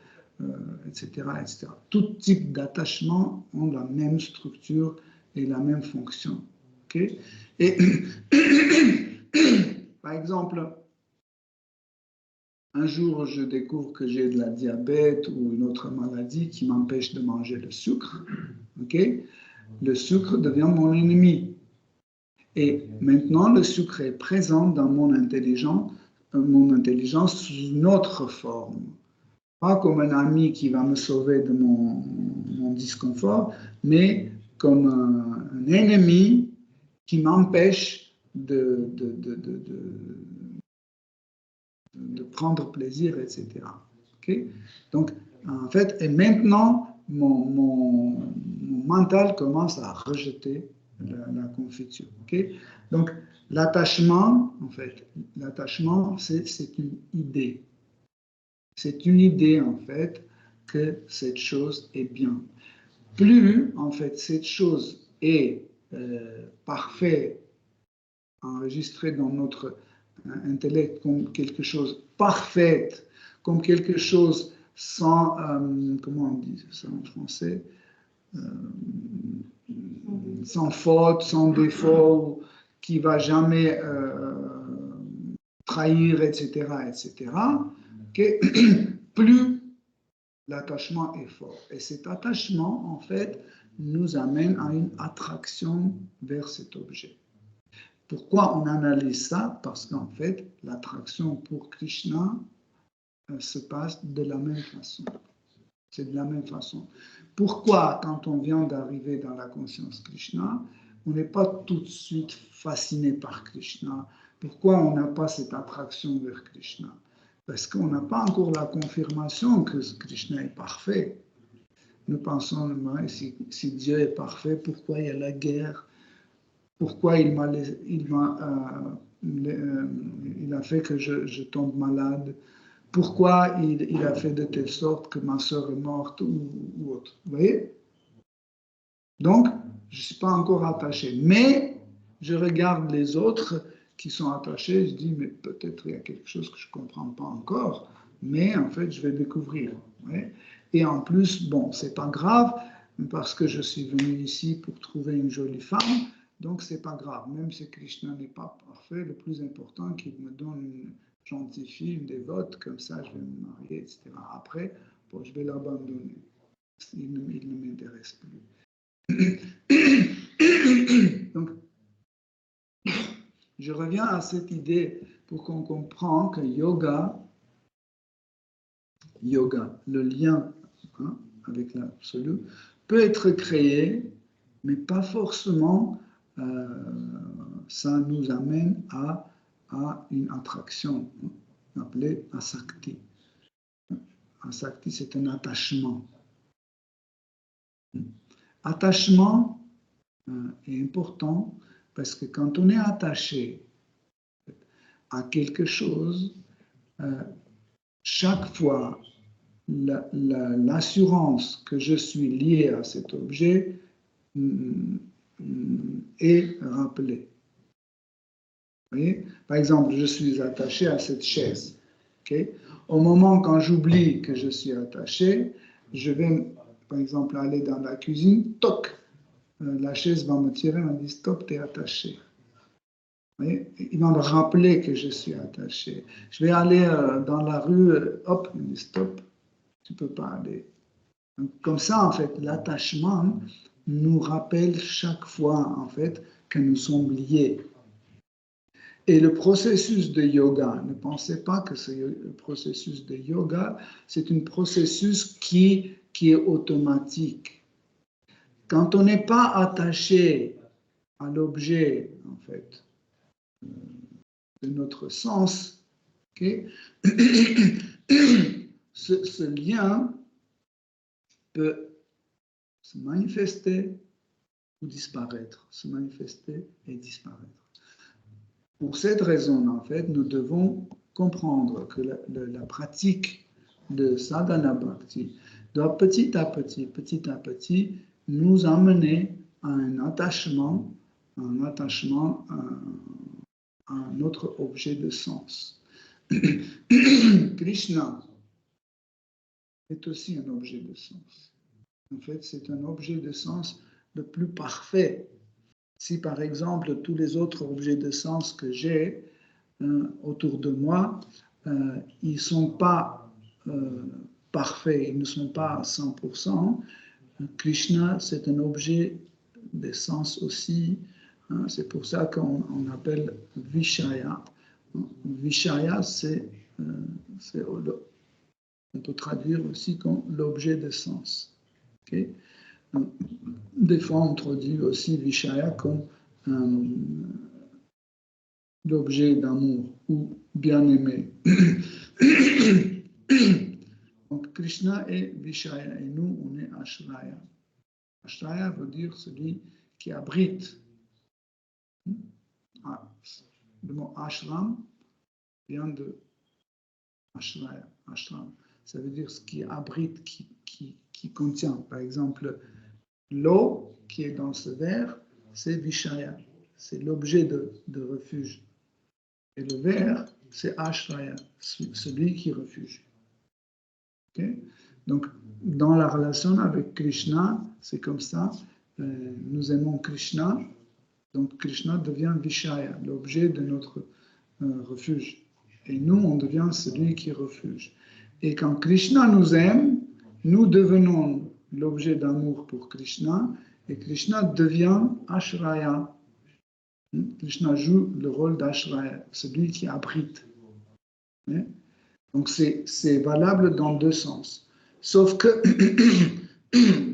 S1: etc., etc. Tout type d'attachement ont la même structure et la même fonction. Okay? Et par exemple, un jour, je découvre que j'ai de la diabète ou une autre maladie qui m'empêche de manger le sucre. Okay? Le sucre devient mon ennemi. Et maintenant, le sucre est présent dans mon intelligence sous une autre forme. Pas comme un ami qui va me sauver de mon disconfort, mais comme un ennemi qui m'empêche de prendre plaisir, etc. Okay? Donc, en fait, et maintenant, mon mental commence à rejeter la confiture. Okay? Donc, l'attachement, en fait, l'attachement, c'est une idée. C'est une idée, en fait, que cette chose est bien. Plus, en fait, cette chose est parfaite, enregistrée dans notre intellect comme quelque chose parfait, comme quelque chose sans, comment on dit ça en français, sans faute, sans défaut, qui va jamais trahir, etc., etc., okay? Plus l'attachement est fort. Et cet attachement, en fait, nous amène à une attraction vers cet objet. Pourquoi on analyse ça? Parce qu'en fait, l'attraction pour Krishna se passe de la même façon. C'est de la même façon. Pourquoi, quand on vient d'arriver dans la conscience Krishna, on n'est pas tout de suite fasciné par Krishna? Pourquoi on n'a pas cette attraction vers Krishna? Parce qu'on n'a pas encore la confirmation que Krishna est parfait. Nous pensons, si Dieu est parfait, pourquoi il y a la guerre? Pourquoi il a fait que je tombe malade? Pourquoi il a fait de telle sorte que ma soeur est morte ou autre? Vous voyez? Donc, je ne suis pas encore attaché. Mais je regarde les autres qui sont attachés, je dis, mais peut-être il y a quelque chose que je ne comprends pas encore, mais en fait, je vais découvrir. Ouais. Et en plus, bon, c'est pas grave, parce que je suis venu ici pour trouver une jolie femme, donc c'est pas grave. Même si Krishna n'est pas parfait, le plus important, qu'il me donne une gentille fille, une dévote, comme ça, je vais me marier, etc. Après, bon, je vais l'abandonner. Il ne m'intéresse plus. Donc, je reviens à cette idée pour qu'on comprenne que yoga, le lien avec l'absolu, peut être créé, mais pas forcément ça nous amène à une attraction appelée asakti. Asakti, c'est un attachement. Attachement est important parce que quand on est attaché à quelque chose, chaque fois, l'assurance que je suis lié à cet objet est rappelée. Vous voyez? Par exemple, je suis attaché à cette chaise. Okay? Au moment quand j'oublie que je suis attaché, je vais, par exemple, aller dans la cuisine, toc, la chaise va me tirer, on me dit stop, tu es attaché. Il va me rappeler que je suis attaché. Je vais aller dans la rue, hop, il me dit stop, tu ne peux pas aller. Donc, comme ça, en fait, l'attachement nous rappelle chaque fois, en fait, que nous sommes liés. Et le processus de yoga, ne pensez pas que le processus de yoga, c'est un processus qui est automatique. Quand on n'est pas attaché à l'objet, en fait, de notre sens, okay, ce lien peut se manifester ou disparaître, se manifester et disparaître. Pour cette raison, en fait, nous devons comprendre que la pratique de sadhana bhakti doit petit à petit, nous amener à un attachement à un autre objet de sens. Krishna est aussi un objet de sens. En fait, c'est un objet de sens le plus parfait. Si par exemple tous les autres objets de sens que j'ai autour de moi, ils ne sont pas parfaits, ils ne sont pas à 100%, Krishna, c'est un objet de sens aussi. C'est pour ça qu'on appelle Vishaya. Vishaya, on peut traduire aussi comme l'objet de sens. Okay? Des fois, on traduit aussi Vishaya comme l'objet d'amour ou bien-aimé. Donc, Krishna est Vishaya et nous, on est Ashraya. Ashraya veut dire celui qui abrite. Le mot ashram vient de Ashraya, ashram. Ça veut dire ce qui abrite, qui contient. Par exemple, l'eau qui est dans ce verre, c'est Vishaya, c'est l'objet de refuge. Et le verre, c'est Ashraya, celui qui refuge. Okay? Donc, dans la relation avec Krishna, c'est comme ça. Nous aimons Krishna, donc Krishna devient Vishaya, l'objet de notre refuge. Et nous, on devient celui qui refuge. Et quand Krishna nous aime, nous devenons l'objet d'amour pour Krishna, et Krishna devient Ashraya. Krishna joue le rôle d'Ashraya, celui qui abrite. Donc c'est valable dans deux sens. Sauf que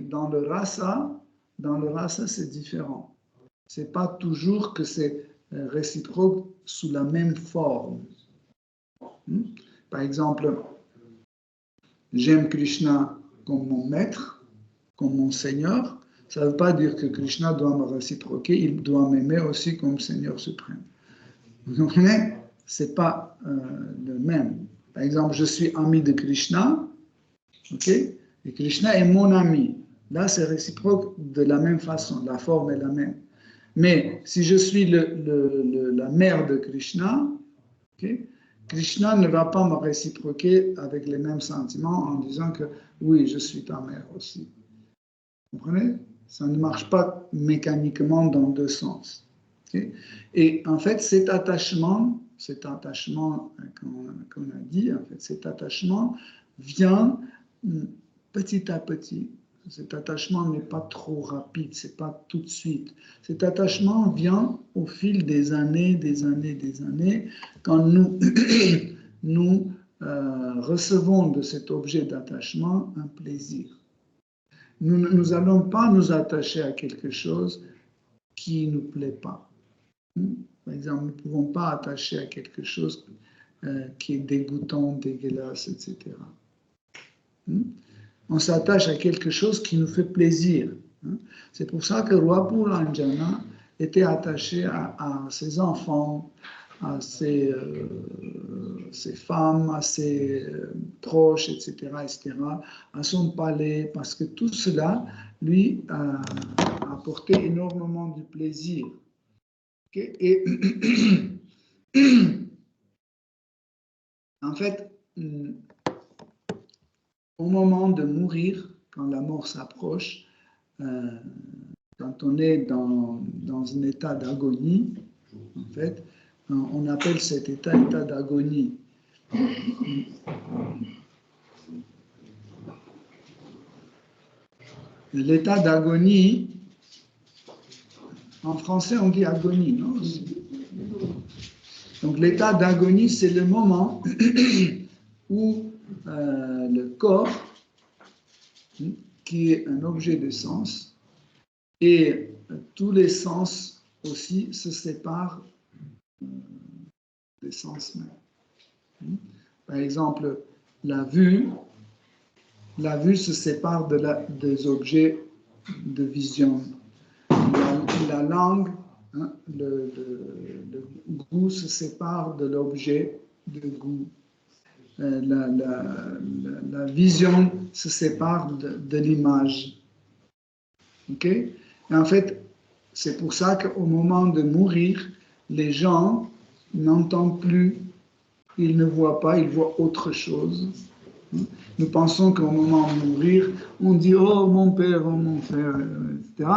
S1: dans le rasa, c'est différent. C'est pas toujours que c'est réciproque sous la même forme. par exemple, j'aime Krishna comme mon maître, comme mon Seigneur, ça ne veut pas dire que Krishna doit me réciproquer, il doit m'aimer aussi comme Seigneur suprême. Vous comprenez? Ce n'est pas le même. Par exemple, je suis ami de Krishna, ok? Et Krishna est mon ami. Là, c'est réciproque de la même façon, la forme est la même. Mais si je suis la mère de Krishna, okay, Krishna ne va pas me réciproquer avec les mêmes sentiments en disant que oui, je suis ta mère aussi. Vous comprenez? Ça ne marche pas mécaniquement dans deux sens. Okay? Et en fait, cet attachement qu'on a dit, en fait, cet attachement vient petit à petit. Cet attachement n'est pas trop rapide, c'est pas tout de suite. Cet attachement vient au fil des années, quand nous recevons de cet objet d'attachement un plaisir. Nous n'allons pas nous attacher à quelque chose qui ne nous plaît pas. Par exemple, nous ne pouvons pas attacher à quelque chose qui est dégoûtant, dégueulasse, etc. On s'attache à quelque chose qui nous fait plaisir. C'est pour ça que Roi Puranjana était attaché à ses enfants, à ses femmes, à ses proches, etc., à son palais, parce que tout cela lui a apporté énormément de plaisir. Okay? Et en fait, au moment de mourir, quand la mort s'approche, quand on est dans un état d'agonie, en fait, on appelle cet état d'agonie. L'état d'agonie, en français on dit agonie, non? Donc l'état d'agonie, c'est le moment où le corps, qui est un objet de sens, et tous les sens aussi se séparent des sens même. Par exemple, la vue se sépare des objets de vision. La langue, le goût se sépare de l'objet de goût. La vision se sépare de l'image. Ok? Et en fait, c'est pour ça qu'au moment de mourir, les gens n'entendent plus, ils ne voient pas, ils voient autre chose. Nous pensons qu'au moment de mourir, on dit « Oh, mon père, oh, mon frère », etc.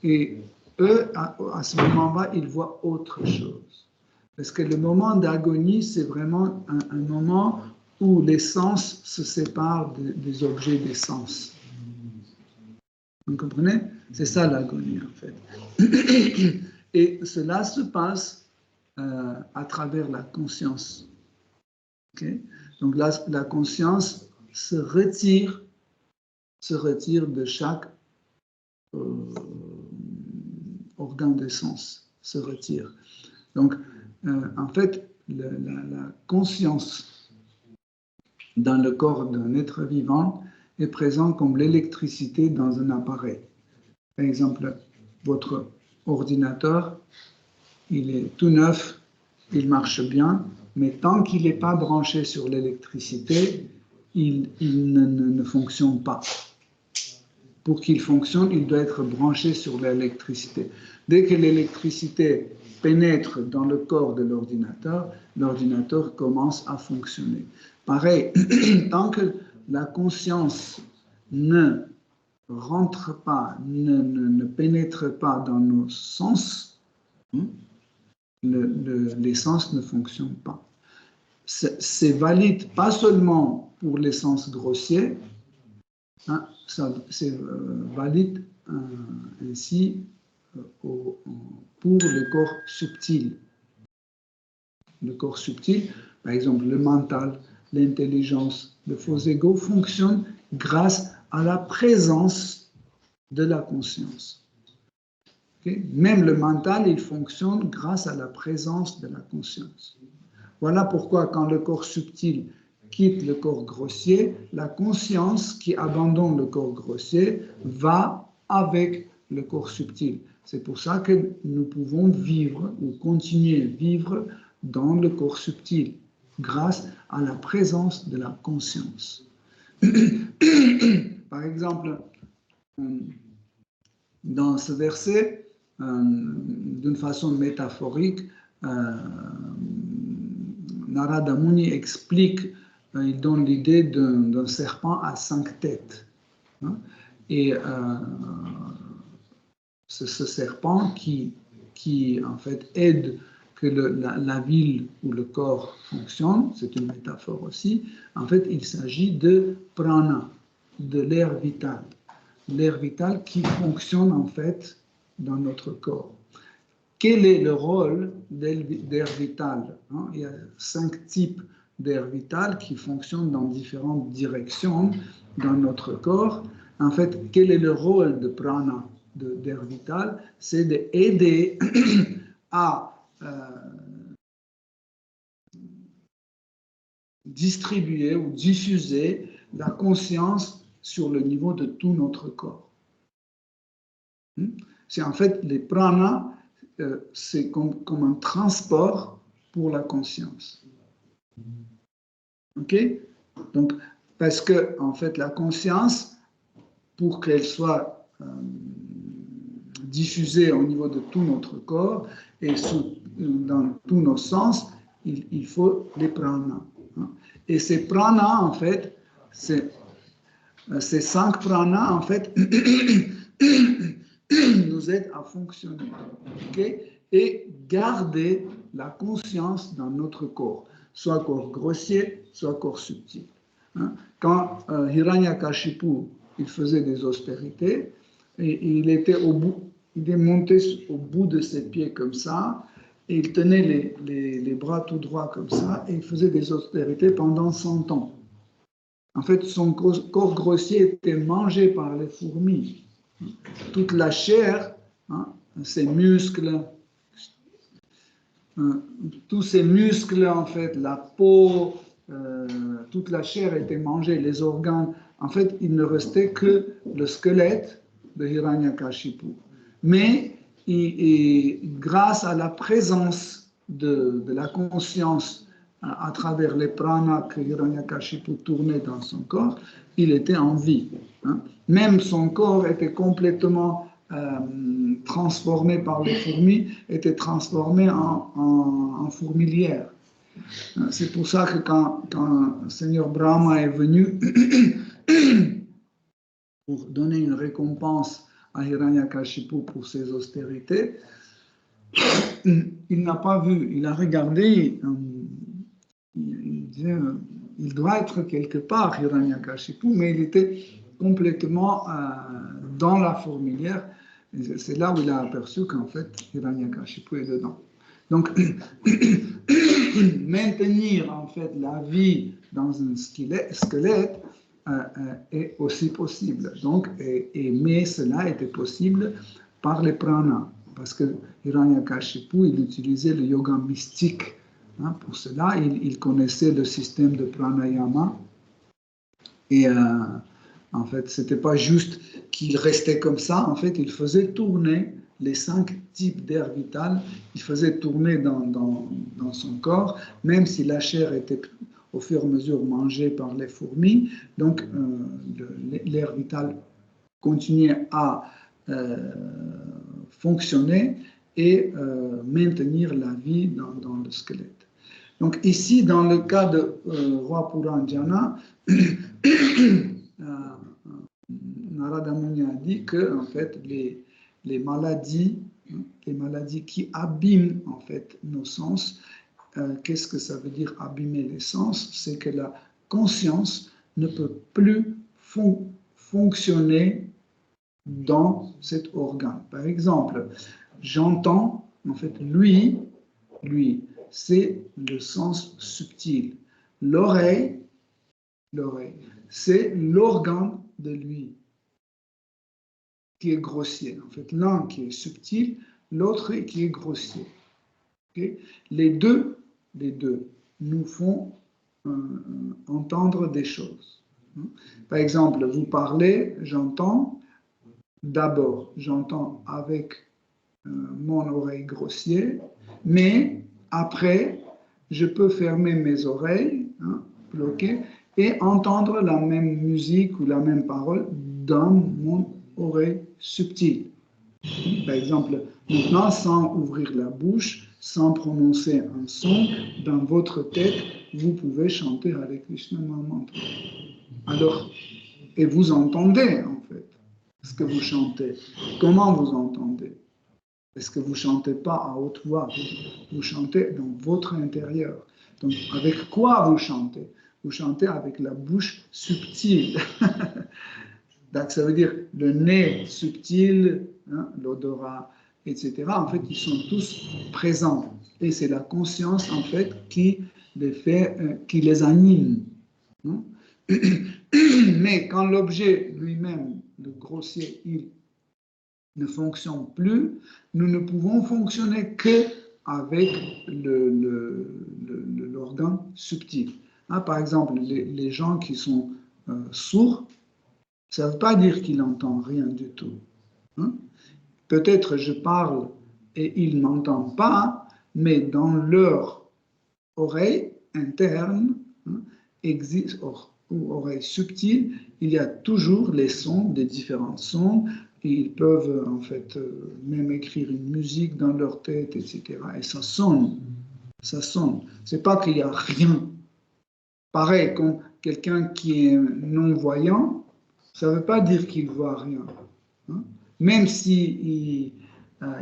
S1: Et eux, à ce moment-là, ils voient autre chose. Parce que le moment d'agonie, c'est vraiment un moment où les sens se séparent des objets des sens. Vous comprenez? C'est ça l'agonie, en fait. Et cela se passe à travers la conscience. Okay? Donc la conscience se retire de chaque organe de sens, se retire. Donc, en fait, la conscience dans le corps d'un être vivant est présente comme l'électricité dans un appareil. Par exemple, votre ordinateur, il est tout neuf, il marche bien, mais tant qu'il n'est pas branché sur l'électricité, il ne fonctionne pas. Pour qu'il fonctionne, il doit être branché sur l'électricité. Dès que l'électricité pénètre dans le corps de l'ordinateur commence à fonctionner. Pareil, tant que la conscience ne rentre pas, ne pénètre pas dans nos sens, les sens ne fonctionnent pas. C'est valide pas seulement pour les sens grossiers, c'est valide ainsi pour le corps subtil. Le corps subtil, par exemple le mental, l'intelligence, le faux ego fonctionnent grâce à la présence de la conscience. Okay? Même le mental, il fonctionne grâce à la présence de la conscience. Voilà pourquoi quand le corps subtil quitte le corps grossier, la conscience qui abandonne le corps grossier va avec le corps subtil. C'est pour ça que nous pouvons vivre ou continuer à vivre dans le corps subtil, grâce à la présence de la conscience. Par exemple, dans ce verset, d'une façon métaphorique, Narada Muni explique, il donne l'idée d'un serpent à 5 têtes. Et c'est ce serpent qui en fait aide que la ville ou le corps fonctionne, c'est une métaphore aussi. En fait, il s'agit de prana, de l'air vital. L'air vital qui fonctionne en fait dans notre corps. Quel est le rôle d'air vital? Il y a 5 types d'air vital qui fonctionnent dans différentes directions dans notre corps. En fait, quel est le rôle de prana, d'air vital? C'est d'aider à distribuer ou diffuser la conscience sur le niveau de tout notre corps. C'est en fait les pranas, c'est comme un transport pour la conscience. Ok? Donc, parce que en fait la conscience, pour qu'elle soit diffusée au niveau de tout notre corps et dans tous nos sens, il faut les pranas. Et ces pranas, en fait, ces 5 pranas, en fait, nous aident à fonctionner, okay? Et garder la conscience dans notre corps, soit corps grossier, soit corps subtil. Quand Hiranyakashipu, il faisait des austérités, et il était il est monté au bout de ses pieds comme ça, et il tenait les bras tout droits comme ça, et il faisait des austérités pendant 100 ans. En fait, son corps grossier était mangé par les fourmis. Toute la chair, ses muscles, tous ces muscles, en fait, la peau, toute la chair était mangée, les organes. En fait, il ne restait que le squelette de Hiranyakashipu. Mais grâce à la présence de la conscience à travers les pranas que Hiranyakashipu tournait dans son corps, il était en vie. Même son corps était complètement transformé par les fourmis, était transformé en fourmilière. C'est pour ça que quand Seigneur Brahma est venu pour donner une récompense à Hiranyakashipu pour ses austérités, il n'a pas vu, il a regardé, il disait, il doit être quelque part Hiranyakashipu, mais il était complètement dans la fourmilière. C'est là où il a aperçu qu'en fait Hiranyakashipu est dedans. Donc maintenir en fait la vie dans un squelette est aussi possible. Donc, mais cela était possible par les pranas, parce que Hiranyakashipu, il utilisait le yoga mystique. Pour cela, il connaissait le système de pranayama. Et en fait, ce n'était pas juste qu'il restait comme ça. En fait, il faisait tourner les 5 types d'air vital. Il faisait tourner dans son corps, même si la chair était au fur et à mesure mangée par les fourmis. Donc, l'air vital continuait à fonctionner et maintenir la vie dans le squelette. Donc ici, dans le cas de roi Puranjana, Narada Muni a dit que en fait, les maladies qui abîment en fait nos sens, qu'est-ce que ça veut dire abîmer les sens? C'est que la conscience ne peut plus fonctionner dans cet organe. Par exemple, j'entends, en fait, lui, c'est le sens subtil. L'oreille, c'est l'organe de lui qui est grossier. En fait, l'un qui est subtil, l'autre qui est grossier. Okay? Les deux nous font entendre des choses. Par exemple, vous parlez, j'entends. D'abord, j'entends avec mon oreille grossière, mais après, je peux fermer mes oreilles, bloquer, et entendre la même musique ou la même parole dans mon oreille subtile. Par exemple, maintenant, sans ouvrir la bouche, sans prononcer un son, dans votre tête, vous pouvez chanter Hare Krishna Mantra. Alors, et vous entendez en fait ce que vous chantez. Comment vous entendez? Est-ce que vous ne chantez pas à haute voix? Vous chantez dans votre intérieur. Donc, avec quoi vous chantez? Vous chantez avec la bouche subtile. Donc, ça veut dire le nez subtil, l'odorat, etc. En fait, ils sont tous présents. Et c'est la conscience, en fait, qui les fait, qui les anime. Mais quand l'objet lui-même, le grossier, il ne fonctionne plus, nous ne pouvons fonctionner qu'avec l'organe subtil. Par exemple, les gens qui sont sourds, ça ne veut pas dire qu'ils n'entendent rien du tout. Peut-être je parle et ils n'entendent pas, mais dans leur oreille interne, existe, ou oreille subtile, il y a toujours les sons, des différents sons, et ils peuvent en fait même écrire une musique dans leur tête, etc. Et ça sonne, ça sonne. C'est pas qu'il n'y a rien. Pareil, comme quelqu'un qui est non-voyant, ça ne veut pas dire qu'il ne voit rien. Même si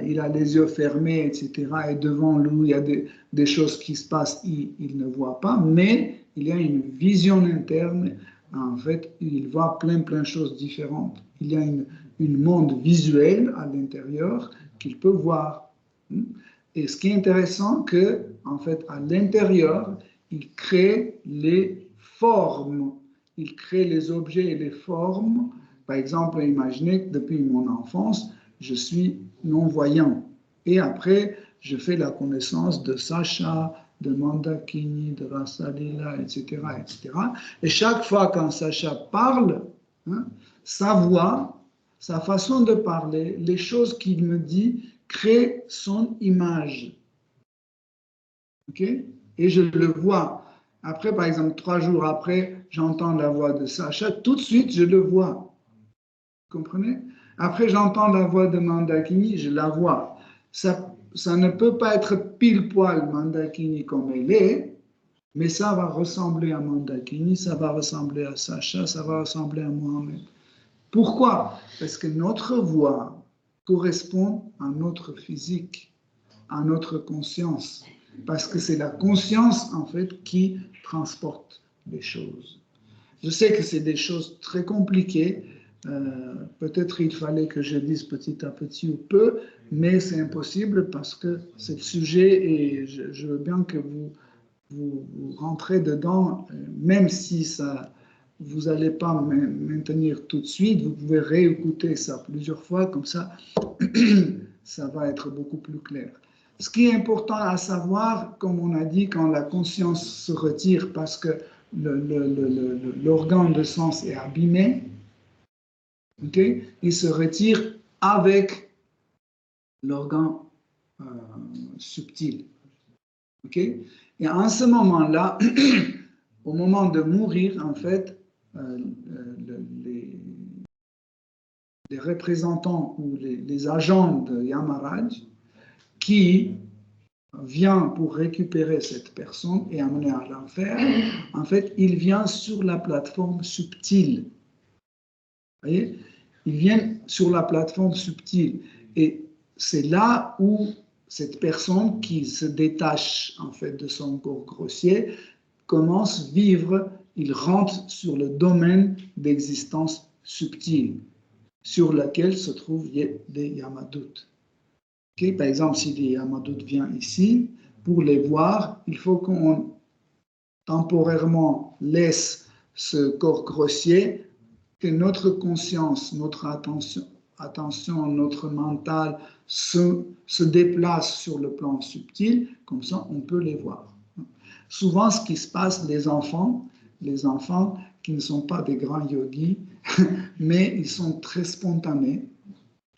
S1: il a les yeux fermés, etc., et devant lui, il y a des choses qui se passent, il ne voit pas, mais il y a une vision interne. En fait, il voit plein de choses différentes. Il y a une monde visuel à l'intérieur qu'il peut voir. Et ce qui est intéressant, que en fait, à l'intérieur, il crée les formes, il crée les objets et les formes. Par exemple, imaginez que depuis mon enfance, je suis non-voyant. Et après, je fais la connaissance de Sacha, de Mandakini, de Rasalila, etc., etc. Et chaque fois quand Sacha parle, sa voix, sa façon de parler, les choses qu'il me dit, créent son image. OK? Et je le vois. Après, par exemple, 3 jours après, j'entends la voix de Sacha, tout de suite, je le vois. Vous comprenez? Après, j'entends la voix de Mandakini, je la vois. Ça ne peut pas être pile poil Mandakini comme elle est, mais ça va ressembler à Mandakini, ça va ressembler à Sacha, ça va ressembler à Mohamed. Pourquoi? Parce que notre voix correspond à notre physique, à notre conscience. Parce que c'est la conscience, en fait, qui transporte les choses. Je sais que c'est des choses très compliquées. Peut-être il fallait que je dise petit à petit ou peu, mais c'est impossible parce que c'est le sujet et je veux bien que vous rentrez dedans, même si ça, vous n'allez pas maintenir tout de suite, vous pouvez réécouter ça plusieurs fois, comme ça, ça va être beaucoup plus clair. Ce qui est important à savoir, comme on a dit, quand la conscience se retire parce que l'organe de sens est abîmé, okay, il se retire avec l'organe subtil. Okay? Et en ce moment-là, au moment de mourir, en fait, les représentants ou les agents de Yamaraj qui vient pour récupérer cette personne et amener à l'enfer, en fait, il vient sur la plateforme subtile. Vous voyez? Il vient sur la plateforme subtile. Et c'est là où cette personne qui se détache, en fait, de son corps grossier, commence à vivre, il rentre sur le domaine d'existence subtile, sur lequel se trouvent des Yamadoutes. Okay? Par exemple, si des Yamadoutes viennent ici, pour les voir, il faut qu'on temporairement laisse ce corps grossier, que notre conscience, notre attention, notre mental se déplace sur le plan subtil, comme ça on peut les voir. Souvent, ce qui se passe, les enfants qui ne sont pas des grands yogis, mais ils sont très spontanés,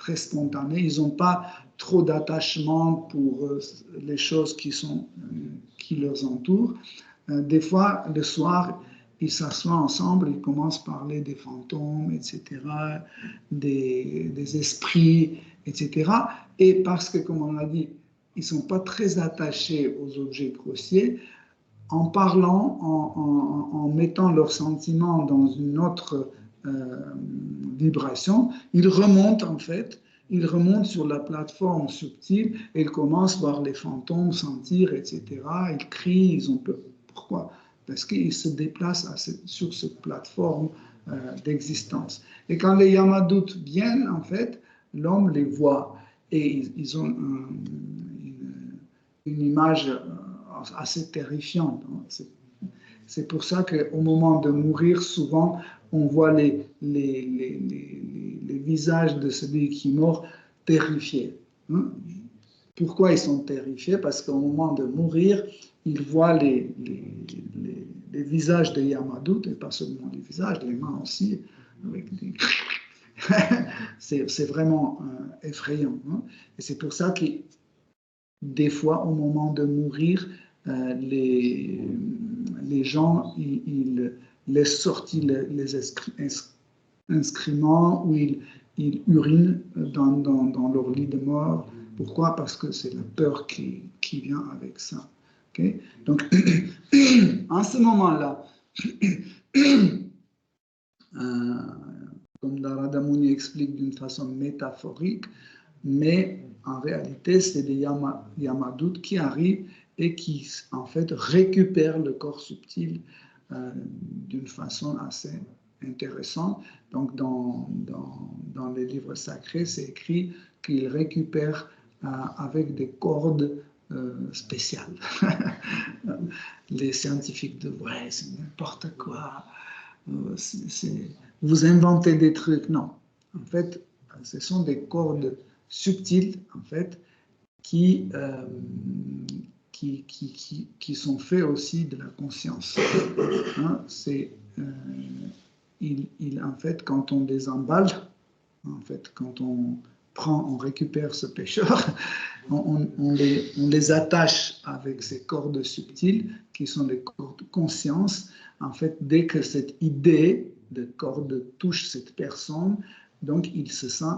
S1: ils n'ont pas trop d'attachement pour les choses qui leur entourent. Des fois, le soir, ils s'assoient ensemble, ils commencent à parler des fantômes, etc., des esprits, etc. Et parce que, comme on l'a dit, ils ne sont pas très attachés aux objets grossiers, en parlant, en mettant leurs sentiments dans une autre vibration, ils remontent en fait, ils remontent sur la plateforme subtile et ils commencent à voir les fantômes, sentir, etc. Ils crient, ils ont peur. Pourquoi? Parce qu'ils se déplacent sur cette plateforme d'existence. Et quand les Yamadoutes viennent, en fait, l'homme les voit et ils ont une image assez terrifiante. C'est pour ça qu'au moment de mourir, souvent, on voit les visages de celui qui est mort terrifiés. Pourquoi ils sont terrifiés? Parce qu'au moment de mourir, ils voient les visages des Yamadoutes, et pas seulement les visages, les mains aussi, avec des... c'est vraiment effrayant. Et c'est pour ça que des fois, au moment de mourir, les gens, ils laissent sortir les excréments ou ils urinent dans leur lit de mort. Pourquoi? Parce que c'est la peur qui vient avec ça. Okay? Donc, en ce moment-là, comme Narada Muni explique d'une façon métaphorique, mais en réalité, c'est des Yamadoutes qui arrivent et qui, en fait, récupèrent le corps subtil d'une façon assez intéressante. Donc, dans les livres sacrés, c'est écrit qu'ils récupèrent avec des cordes spéciales. Les scientifiques disent, ouais, c'est n'importe quoi, vous inventez des trucs. Non, en fait, ce sont des cordes subtiles, en fait, qui sont faits aussi de la conscience. Hein, en fait, quand on les emballe, en fait, quand on récupère ce pêcheur, on les attache avec ces cordes subtiles qui sont les cordes de conscience. En fait, dès que cette idée de corde touche cette personne, donc il se sent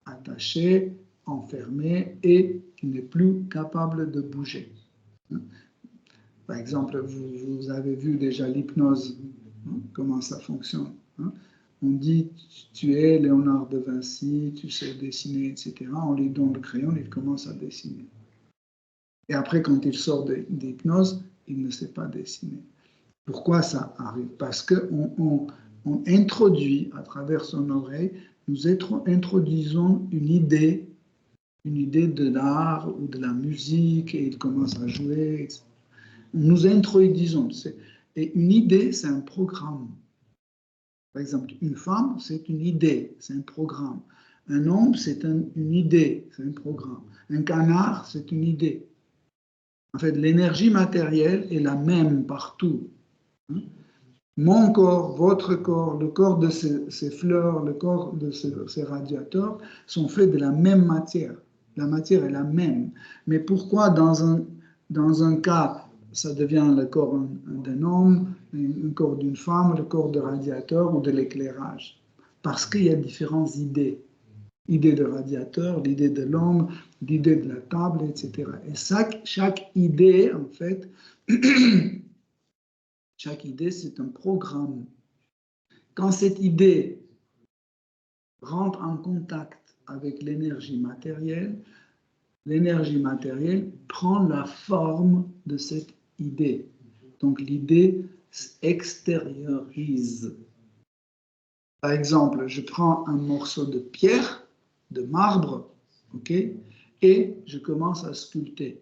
S1: attaché, enfermé et il n'est plus capable de bouger. Par exemple, vous avez vu déjà l'hypnose, comment ça fonctionne. On dit, tu es Léonard de Vinci, tu sais dessiner, etc. On lui donne le crayon, il commence à dessiner. Et après, quand il sort d'hypnose, il ne sait pas dessiner. Pourquoi ça arrive? Parce qu'on introduit à travers son oreille, nous introduisons une idée de l'art ou de la musique et il commence à jouer. Nous introduisons. Et une idée, c'est un programme. Par exemple, une femme, c'est une idée, c'est un programme. Un homme, c'est une idée, c'est un programme. Un canard, c'est une idée. En fait, l'énergie matérielle est la même partout. Mon corps, votre corps, le corps de ces fleurs, le corps de ces radiateurs sont faits de la même matière. La matière est la même. Mais pourquoi dans un cas, ça devient le corps d'un homme, le corps d'une femme, le corps de radiateur ou de l'éclairage? Parce qu'il y a différentes idées. L'idée de radiateur, l'idée de l'homme, l'idée de la table, etc. Et chaque idée, en fait, chaque idée, c'est un programme. Quand cette idée rentre en contact avec l'énergie matérielle prend la forme de cette idée. Donc l'idée extériorise. Par exemple, je prends un morceau de pierre, de marbre, ok, et je commence à sculpter.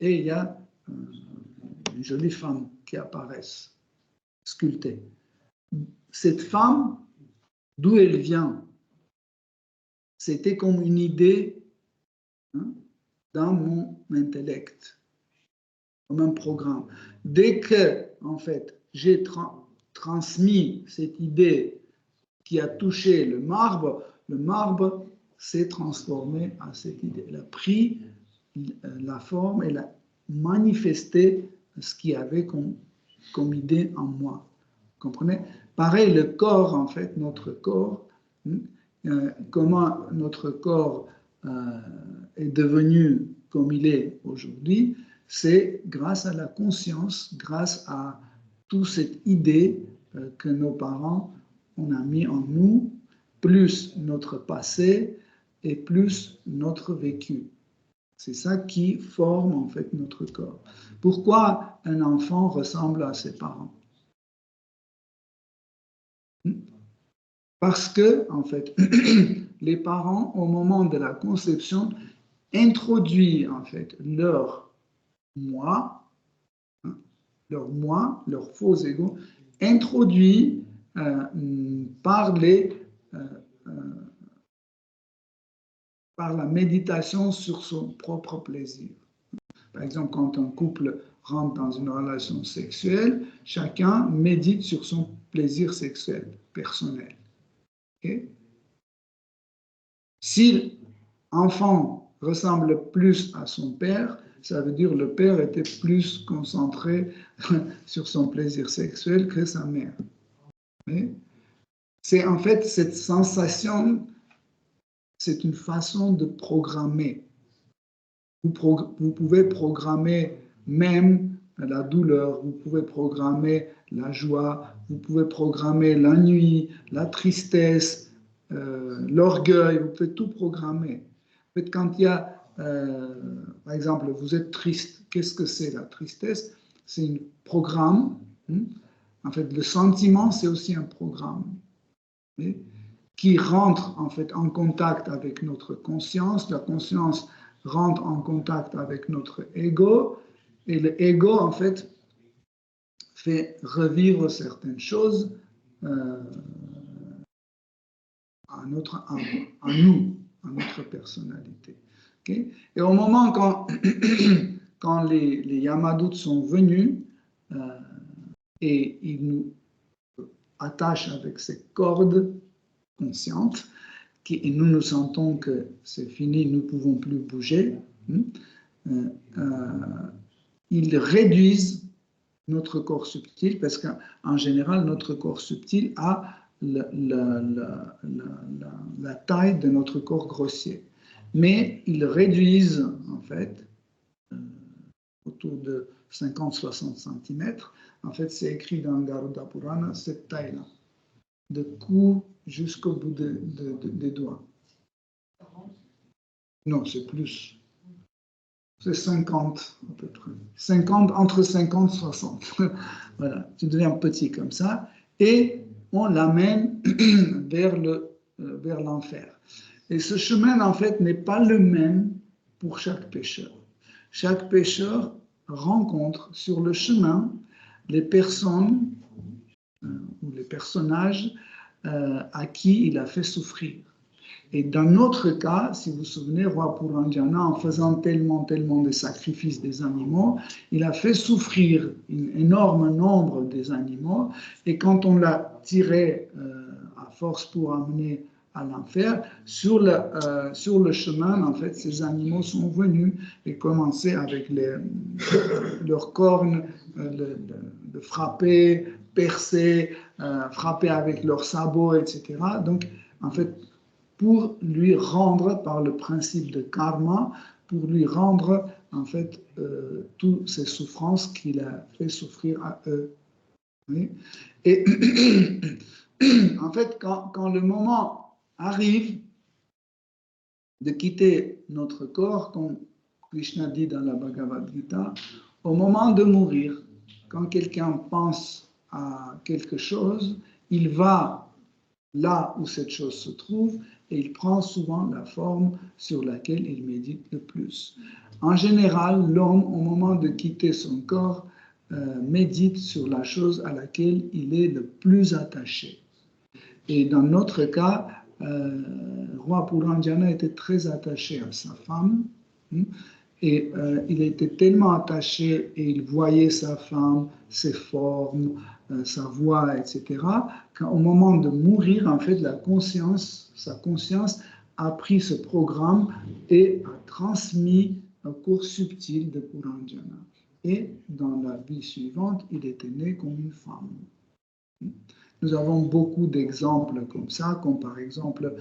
S1: Et il y a une jolie femme qui apparaît, sculptée. Cette femme, d'où elle vient? C'était comme une idée dans mon intellect. comme un programme. Dès que, en fait, j'ai transmis cette idée qui a touché le marbre s'est transformé à cette idée. Il a pris la forme, il a manifesté ce qu'il y avait comme idée en moi. Vous comprenez? Pareil, le corps, en fait, notre corps, comment notre corps est devenu comme il est aujourd'hui, c'est grâce à la conscience, grâce à toute cette idée que nos parents ont mis en nous, plus notre passé et plus notre vécu. C'est ça qui forme en fait notre corps. Pourquoi un enfant ressemble à ses parents? Parce que, en fait, les parents, au moment de la conception, introduisent en fait leur moi, leur faux ego, introduit par la méditation sur son propre plaisir. Par exemple, quand un couple rentre dans une relation sexuelle, chacun médite sur son plaisir sexuel personnel. Okay? Si l'enfant ressemble plus à son père, ça veut dire que le père était plus concentré sur son plaisir sexuel que sa mère. C'est en fait cette sensation, c'est une façon de programmer. Vous pouvez programmer même la douleur, vous pouvez programmer la joie, vous pouvez programmer la nuit, la tristesse, l'orgueil, vous pouvez tout programmer. En fait, quand il y a, par exemple, vous êtes triste, qu'est-ce que c'est la tristesse? C'est un programme. En fait, le sentiment, c'est aussi un programme qui rentre en fait en contact avec notre conscience. La conscience rentre en contact avec notre ego, et le ego, en fait, fait revivre certaines choses à nous, à notre personnalité. Okay? Et au moment quand les Yamadoutes sont venus et ils nous attachent avec ces cordes conscientes, et nous sentons que c'est fini, nous ne pouvons plus bouger, ils réduisent notre corps subtil, parce qu'en général, notre corps subtil a la taille de notre corps grossier. Mais ils réduisent, en fait, autour de 50-60 cm. En fait, c'est écrit dans Garuda Purana, cette taille-là, de cou jusqu'au bout des doigts. Non, c'est plus. C'est 50 à peu près. 50, entre 50 et 60. Voilà, tu deviens petit comme ça. Et on l'amène vers l'enfer. Et ce chemin, en fait, n'est pas le même pour chaque pécheur. Chaque pécheur rencontre sur le chemin les personnes ou les personnages à qui il a fait souffrir. Et dans notre cas, si vous vous souvenez, Roi Puranjana, en faisant tellement de sacrifices des animaux, il a fait souffrir un énorme nombre des animaux. Et quand on l'a tiré à force pour amener à l'enfer, sur le chemin, en fait, ces animaux sont venus et commençaient avec leurs cornes de frapper, percer, frapper avec leurs sabots, etc. Donc, en fait, pour lui rendre, par le principe de karma, pour lui rendre en fait toutes ces souffrances qu'il a fait souffrir à eux. Oui. Et en fait, quand le moment arrive de quitter notre corps, comme Krishna dit dans la Bhagavad Gita, au moment de mourir, quand quelqu'un pense à quelque chose, il va là où cette chose se trouve, et il prend souvent la forme sur laquelle il médite le plus. En général, l'homme, au moment de quitter son corps, médite sur la chose à laquelle il est le plus attaché. Et dans notre cas, Roi Puranjana était très attaché à sa femme, Et il était tellement attaché et il voyait sa femme, ses formes, sa voix, etc., qu'au moment de mourir, en fait, sa conscience a pris ce programme et a transmis un cours subtil de Puranjana. Et dans la vie suivante, il était né comme une femme. Nous avons beaucoup d'exemples comme ça, comme par exemple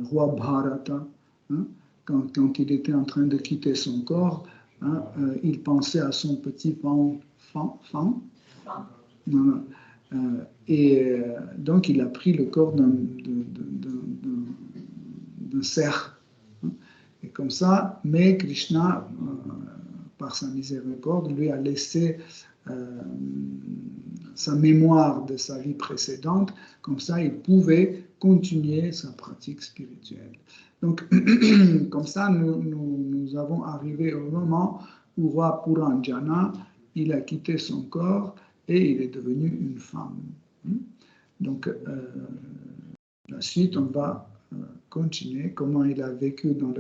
S1: roi Bharata. Hein, quand il était en train de quitter son corps, hein, il pensait à son petit fan. Donc il a pris le corps d'un cerf. Hein, et comme ça, mais Krishna, par sa miséricorde, lui a laissé sa mémoire de sa vie précédente, comme ça il pouvait continuer sa pratique spirituelle. Donc, comme ça, nous avons arrivé au moment où roi Puranjana, il a quitté son corps et il est devenu une femme. Donc, la suite, on va continuer, comment il a vécu dans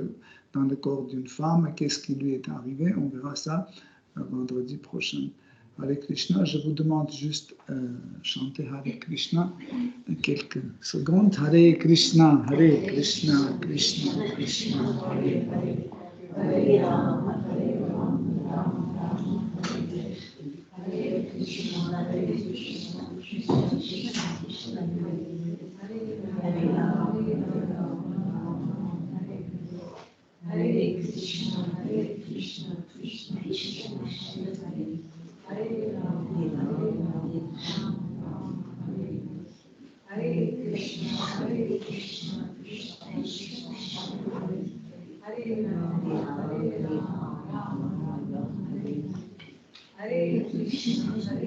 S1: le corps d'une femme, qu'est-ce qui lui est arrivé, on verra ça vendredi prochain. Hare Krishna, je vous demande juste chanter Hare Krishna quelques secondes. Hare Krishna, Krishna Krishna, Hare Hare, Hare Rama, Hare Krishna, Krishna Krishna, Hare Rama, Hare Krishna, Krishna Krishna, Hare Rama, Hare Krishna, Krishna Krishna, Hare Rama, Hare Krishna, Krishna Krishna, Hare Rama, Rama Rama, Hare Hare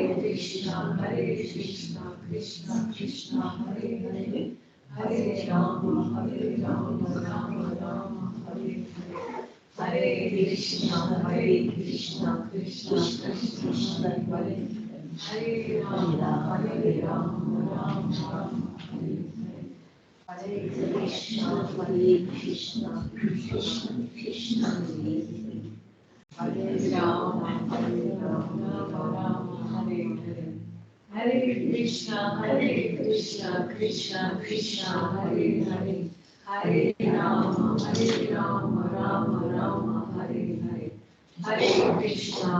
S1: Krishna, Krishna Krishna, Hare Rama, Rama Rama, Hare Hare Krishna, Krishna Krishna, Hare Rama, Rama Rama, Hare Krishna, Krishna Krishna, Hare Rama, Rama, Hare Krishna, Krishna Krishna, Hare Rama, Rama, Hare Krishna, Krishna Krishna, Hare Rama, Rama, Hare Krishna,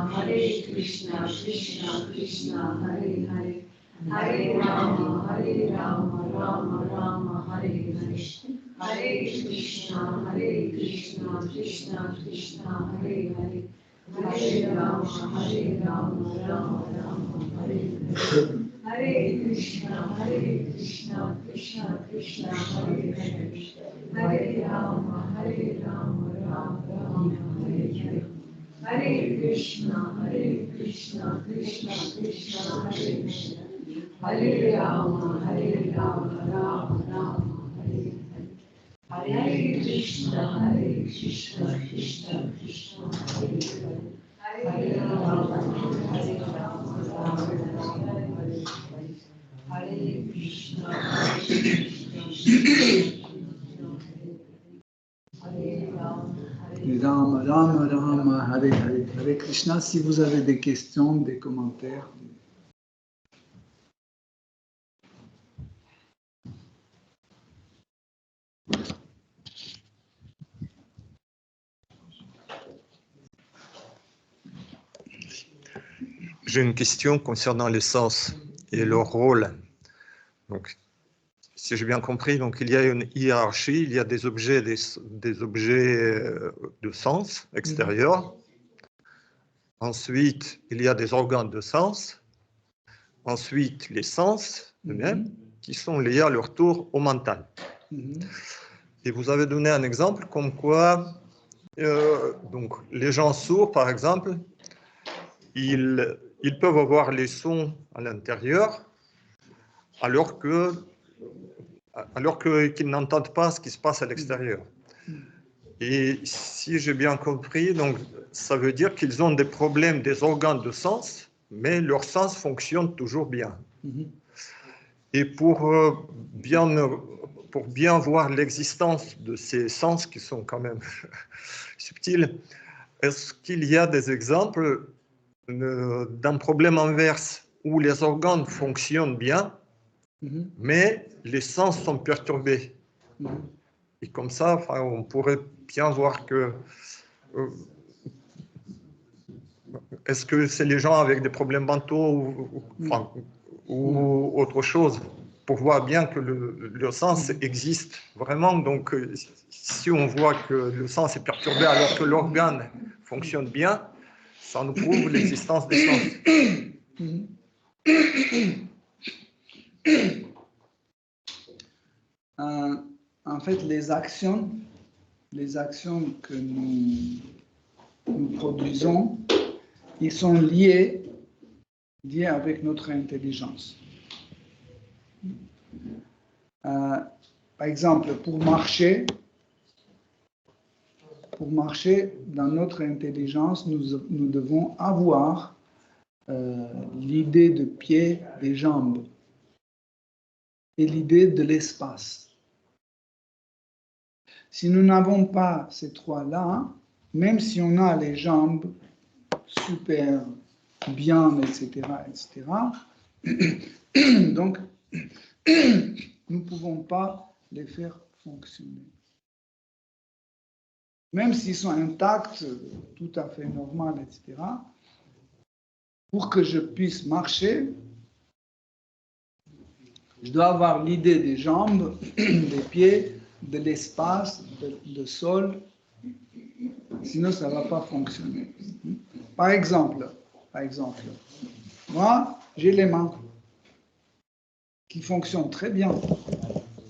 S1: Krishna Krishna, Hare Rama, Rama, Hare Krishna, Krishna Krishna, Hare Rama, Rama, Hare Krishna, Krishna Krishna, Hare Rama, Rama, Hare Krishna, Krishna Krishna, Hare Rama, Hare Krishna, Rama, Hare Hare, Hare Krishna. Si vous avez des questions, des commentaires.
S4: J'ai une question concernant les sens et leur rôle. Donc, si j'ai bien compris, donc il y a une hiérarchie, il y a des objets de sens extérieurs. Ensuite, il y a des organes de sens. Ensuite, les sens eux-mêmes, qui sont liés à leur tour au mental. Et vous avez donné un exemple comme quoi, donc les gens sourds, par exemple, ils peuvent avoir les sons à l'intérieur, alors qu'ils n'entendent pas ce qui se passe à l'extérieur. Et si j'ai bien compris, donc, ça veut dire qu'ils ont des problèmes des organes de sens, mais leur sens fonctionne toujours bien. Et pour bien voir l'existence de ces sens qui sont quand même subtils, est-ce qu'il y a des exemples d'un problème inverse où les organes fonctionnent bien, mais les sens sont perturbés? Et comme ça, enfin, on pourrait bien voir que est-ce que c'est les gens avec des problèmes mentaux ou autre chose, pour voir bien que le sens existe vraiment. Donc, si on voit que le sens est perturbé alors que l'organe fonctionne bien, ça nous prouve l'existence des sens.
S1: En fait, les actions que nous produisons, ils sont liés avec notre intelligence. Par exemple, pour marcher, dans notre intelligence, nous devons avoir l'idée de pied, des jambes, et l'idée de l'espace. Si nous n'avons pas ces trois-là, même si on a les jambes super bien, etc., donc nous ne pouvons pas les faire fonctionner. Même s'ils sont intacts, tout à fait normal, etc., pour que je puisse marcher, je dois avoir l'idée des jambes, des pieds, de l'espace, de sol, sinon ça ne va pas fonctionner. Par exemple, moi, j'ai les mains qui fonctionnent très bien,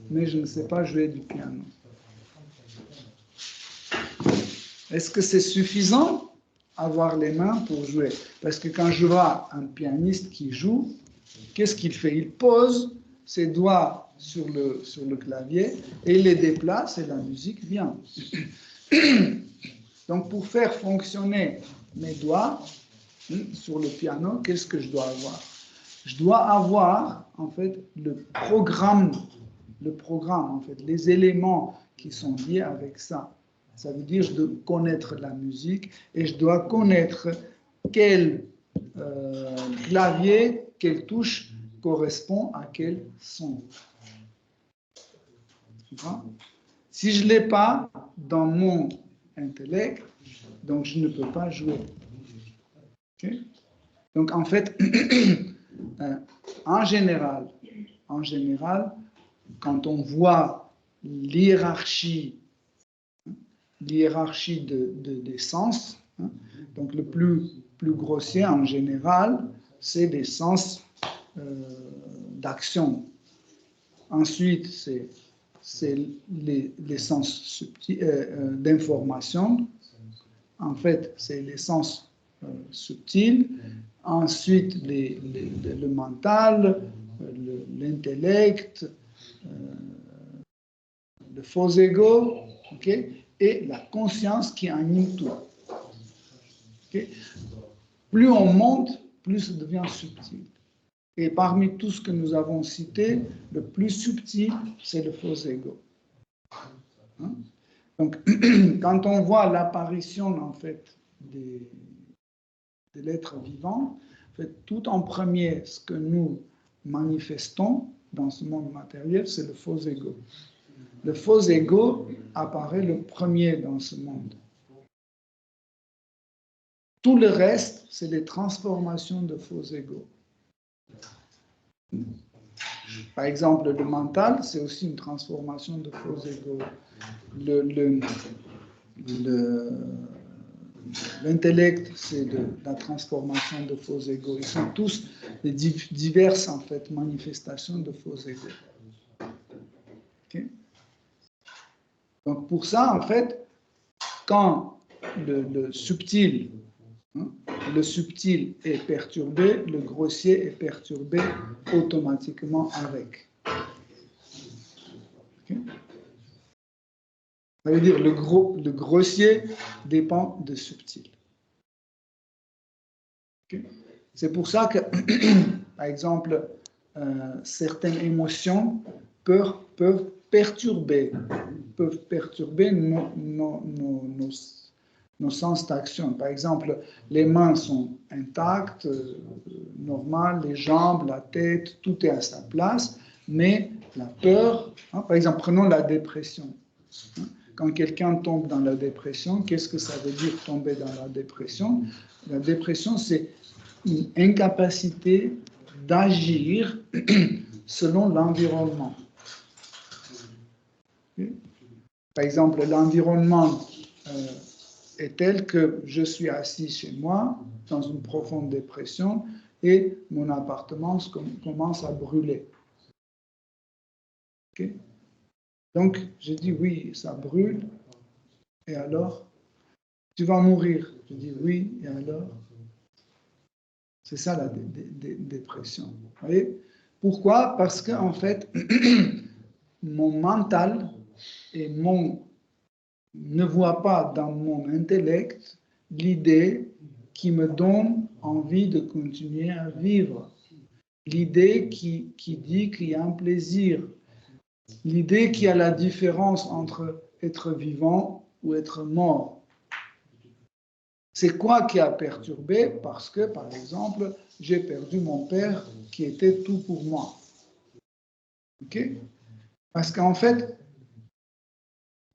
S1: mais je ne sais pas jouer du piano. Est-ce que c'est suffisant avoir les mains pour jouer? Parce que quand je vois un pianiste qui joue, qu'est-ce qu'il fait? Il pose ses doigts sur le clavier et il les déplace et la musique vient. Donc, pour faire fonctionner mes doigts sur le piano, qu'est-ce que je dois avoir? Je dois avoir, en fait, le programme, en fait, les éléments qui sont liés avec ça. Ça veut dire que je dois connaître la musique et je dois connaître quel clavier, quelle touche correspond à quel son. Si je ne l'ai pas dans mon intellect, donc je ne peux pas jouer. Okay? Donc en fait, en général, quand on voit l'hiérarchie des sens, donc le plus grossier en général, c'est des sens d'action. Ensuite, c'est les sens subtils d'information. En fait, c'est les sens subtils. Ensuite, le mental, l'intellect, le faux ego, okay, et la conscience qui anime tout. Okay. Plus on monte, plus ça devient subtil. Et parmi tout ce que nous avons cité, le plus subtil, c'est le faux ego. Hein? Donc, quand on voit l'apparition, en fait, de l'être vivant, en fait, tout en premier, ce que nous manifestons dans ce monde matériel, c'est le faux ego. Le faux ego apparaît le premier dans ce monde. Tout le reste, c'est des transformations de faux ego. Par exemple, le mental, c'est aussi une transformation de faux ego. L'intellect, c'est de la transformation de faux ego. Ils sont tous des diverses, en fait, manifestations de faux ego. Okay? Donc, pour ça, en fait, quand le subtil est perturbé, le grossier est perturbé automatiquement avec. Okay? Ça veut dire le grossier dépend du subtil. Okay? C'est pour ça que, par exemple, certaines émotions peuvent perturber nos sens d'action. Par exemple, les mains sont intactes, normales, les jambes, la tête, tout est à sa place, mais la peur, par exemple, prenons la dépression. Quand quelqu'un tombe dans la dépression, qu'est-ce que ça veut dire tomber dans la dépression? La dépression, c'est une incapacité d'agir selon l'environnement. Par exemple, l'environnement est tel que je suis assis chez moi, dans une profonde dépression, et mon appartement commence à brûler. Okay? Donc, je dis oui, ça brûle, et alors? Tu vas mourir. Je dis oui, et alors? C'est ça la dépression. Vous voyez? Pourquoi? Parce qu'en fait, mon mental et ne voit pas dans mon intellect l'idée qui me donne envie de continuer à vivre. L'idée qui dit qu'il y a un plaisir. L'idée qu'il y a la différence entre être vivant ou être mort. C'est quoi qui a perturbé? Parce que, par exemple, j'ai perdu mon père qui était tout pour moi. Ok? Parce qu'en fait,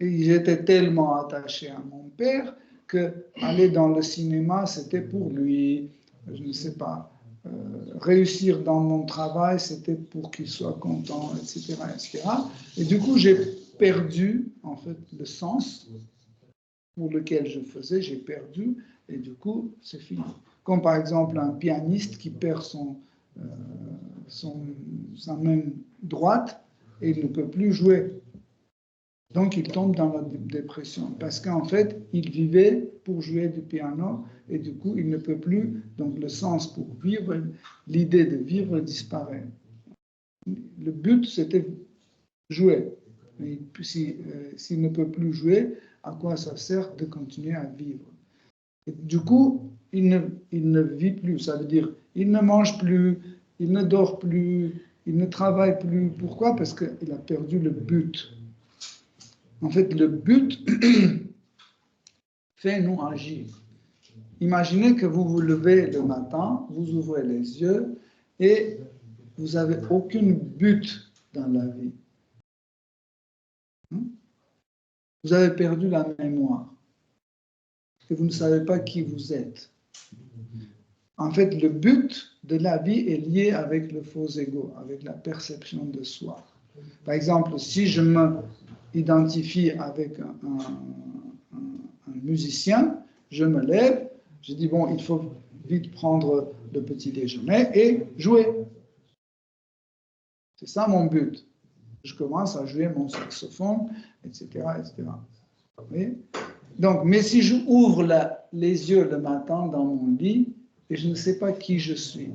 S1: j'étais tellement attaché à mon père que aller dans le cinéma, c'était pour lui, je ne sais pas, réussir dans mon travail, c'était pour qu'il soit content, etc., etc. Et du coup, j'ai perdu, en fait, le sens pour lequel je faisais, j'ai perdu, et du coup, c'est fini. Comme par exemple un pianiste qui perd sa main droite et il ne peut plus jouer. Donc, il tombe dans la dépression parce qu'en fait, il vivait pour jouer du piano et du coup, il ne peut plus. Donc, le sens pour vivre, l'idée de vivre disparaît. Le but, c'était jouer. Mais s'il ne peut plus jouer, à quoi ça sert de continuer à vivre? Et du coup, il ne vit plus. Ça veut dire, il ne mange plus, il ne dort plus, il ne travaille plus. Pourquoi? Parce qu'il a perdu le but. En fait, le but fait nous agir. Imaginez que vous vous levez le matin, vous ouvrez les yeux et vous n'avez aucun but dans la vie. Vous avez perdu la mémoire et vous ne savez pas qui vous êtes. En fait, le but de la vie est lié avec le faux ego, avec la perception de soi. Par exemple, si je me identifie avec un musicien, je me lève, je dis, bon, il faut vite prendre le petit déjeuner et jouer. C'est ça mon but. Je commence à jouer mon saxophone, etc., etc. Oui? Donc, mais si je ouvre les yeux le matin dans mon lit et je ne sais pas qui je suis,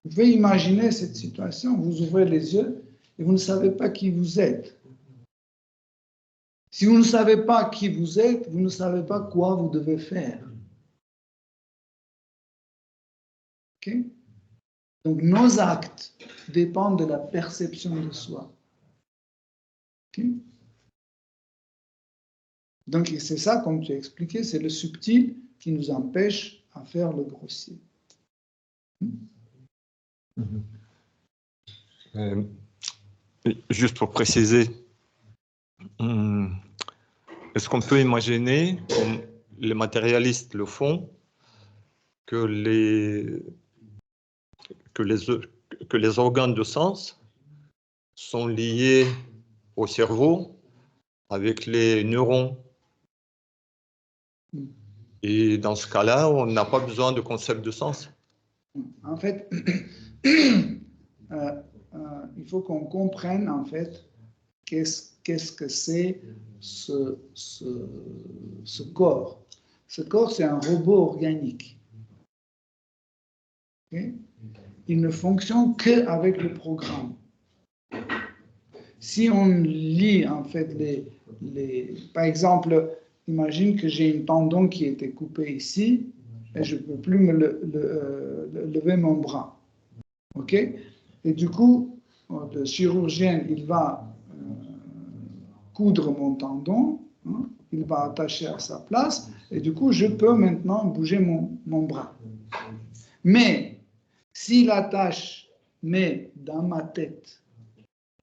S1: vous pouvez imaginer cette situation, vous ouvrez les yeux et vous ne savez pas qui vous êtes. Si vous ne savez pas qui vous êtes, vous ne savez pas quoi vous devez faire. Okay? Donc, nos actes dépendent de la perception de soi. Okay? Donc, c'est ça, comme tu as expliqué, c'est le subtil qui nous empêche à faire le grossier.
S4: Juste pour préciser, est-ce qu'on peut imaginer, comme les matérialistes le font, que les organes de sens sont liés au cerveau avec les neurones? Et dans ce cas-là, on n'a pas besoin de concept de sens.
S1: En fait, il faut qu'on comprenne, en fait, qu'est-ce que c'est ce corps. Ce corps, c'est un robot organique. Okay? Il ne fonctionne qu'avec le programme. Si on lit, en fait, par exemple, imagine que j'ai une tendon qui a été coupée ici et je ne peux plus lever mon bras. OK? Et du coup, le chirurgien, il va coudre mon tendon, hein, il va attacher à sa place, et du coup, je peux maintenant bouger mon bras. Mais, s'il attache, mais dans ma tête,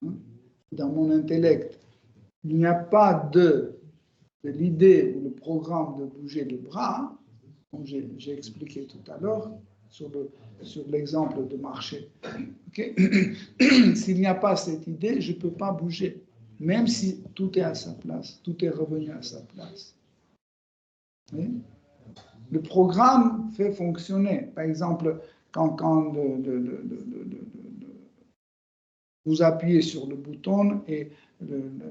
S1: hein, dans mon intellect, il n'y a pas de l'idée ou le programme de bouger le bras, comme j'ai expliqué tout à l'heure, sur l'exemple de marcher. Okay? S'il n'y a pas cette idée, je ne peux pas bouger, même si tout est à sa place, tout est revenu à sa place. Oui? Le programme fait fonctionner. Par exemple, quand vous appuyez sur le bouton et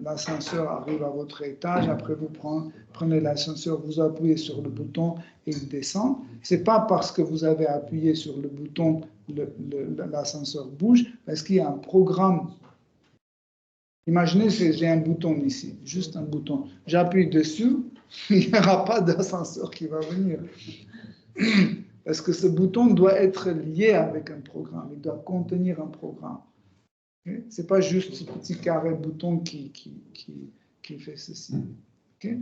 S1: l'ascenseur arrive à votre étage, après vous prenez l'ascenseur, vous appuyez sur le bouton et il descend. Ce n'est pas parce que vous avez appuyé sur le bouton l'ascenseur bouge, parce qu'il y a un programme. Imaginez que j'ai un bouton ici, juste un bouton. J'appuie dessus, il n'y aura pas d'ascenseur qui va venir. Parce que ce bouton doit être lié avec un programme, il doit contenir un programme. Ce n'est pas juste ce petit carré bouton qui fait ceci. Okay?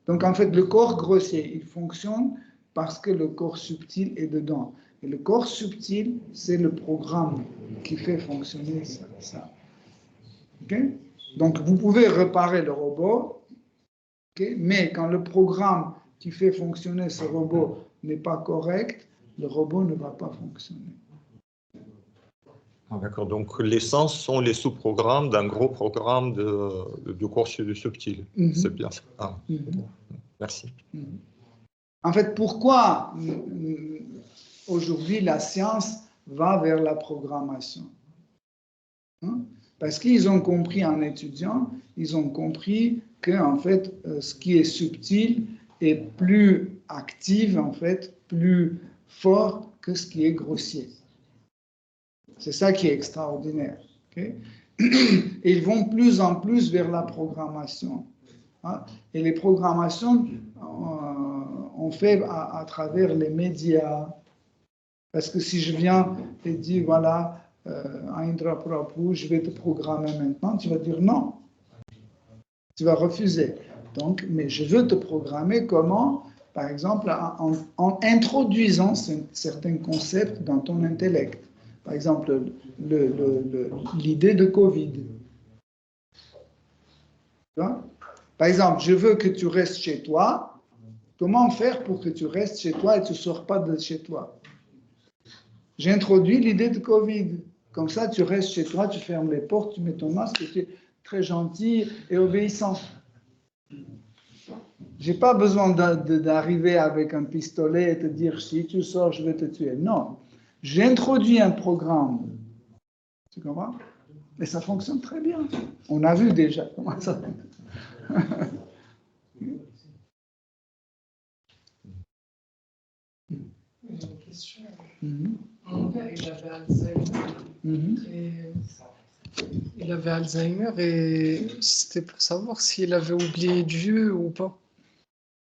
S1: Donc, en fait, le corps grossier, il fonctionne parce que le corps subtil est dedans. Et le corps subtil, c'est le programme qui fait fonctionner ça. Okay? Donc, vous pouvez réparer le robot, okay? Mais quand le programme qui fait fonctionner ce robot n'est pas correct, le robot ne va pas fonctionner.
S4: D'accord, donc les sens sont les sous-programmes d'un gros programme de corps subtil. C'est bien ça. Ah. Merci.
S1: En fait, pourquoi aujourd'hui la science va vers la programmation? Parce qu'ils ont compris en étudiant, ils ont compris que en fait, ce qui est subtil est plus actif, en fait, plus fort que ce qui est grossier. C'est ça qui est extraordinaire. Okay? Et ils vont plus en plus vers la programmation. Hein? Et les programmations, on fait à travers les médias. Parce que si je viens et dis, voilà, Indra Prabhu, je vais te programmer maintenant, tu vas dire non. Tu vas refuser. Donc, mais je veux te programmer comment? Par exemple, en introduisant certains concepts dans ton intellect. Par exemple, l'idée de Covid. Par exemple, je veux que tu restes chez toi. Comment faire pour que tu restes chez toi et tu ne sors pas de chez toi? J'introduis l'idée de Covid. Comme ça, tu restes chez toi, tu fermes les portes, tu mets ton masque et tu es très gentil et obéissant. Je n'ai pas besoin d'arriver avec un pistolet et te dire si tu sors, je vais te tuer. Non. J'introduis un programme. Tu comprends? Et ça fonctionne très bien. On a vu déjà comment ça fonctionne.
S5: J'ai une question. Mon père, il avait Alzheimer. Il avait Alzheimer et c'était pour savoir s'il avait oublié Dieu ou pas.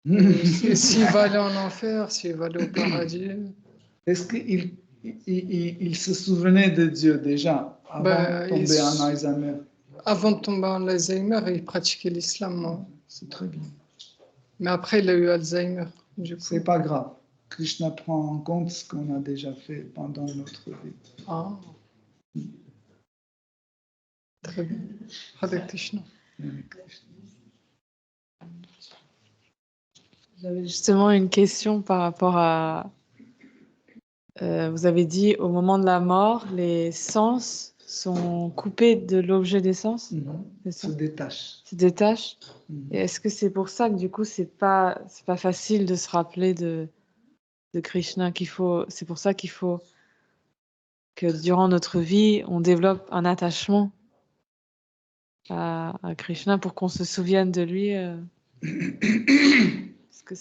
S5: S'il va aller en enfer, s'il va aller au paradis.
S1: Est-ce qu'il se souvenait de Dieu déjà avant de tomber en Alzheimer?
S5: Avant de tomber en Alzheimer, il pratiquait l'islam.
S1: C'est très bien.
S5: Mais après, il a eu Alzheimer.
S1: C'est pas grave. Krishna prend en compte ce qu'on a déjà fait pendant notre vie.
S5: Ah. Très bien. Hare Krishna.
S6: J'avais justement une question par rapport à... vous avez dit, au moment de la mort, les sens sont coupés de l'objet des sens. C'est ça?
S1: Se détachent.
S6: Se détachent. Et est-ce que c'est pour ça que du coup, c'est pas facile de se rappeler de Krishna, c'est pour ça qu'il faut que durant notre vie, on développe un attachement à Krishna pour qu'on se souvienne de lui.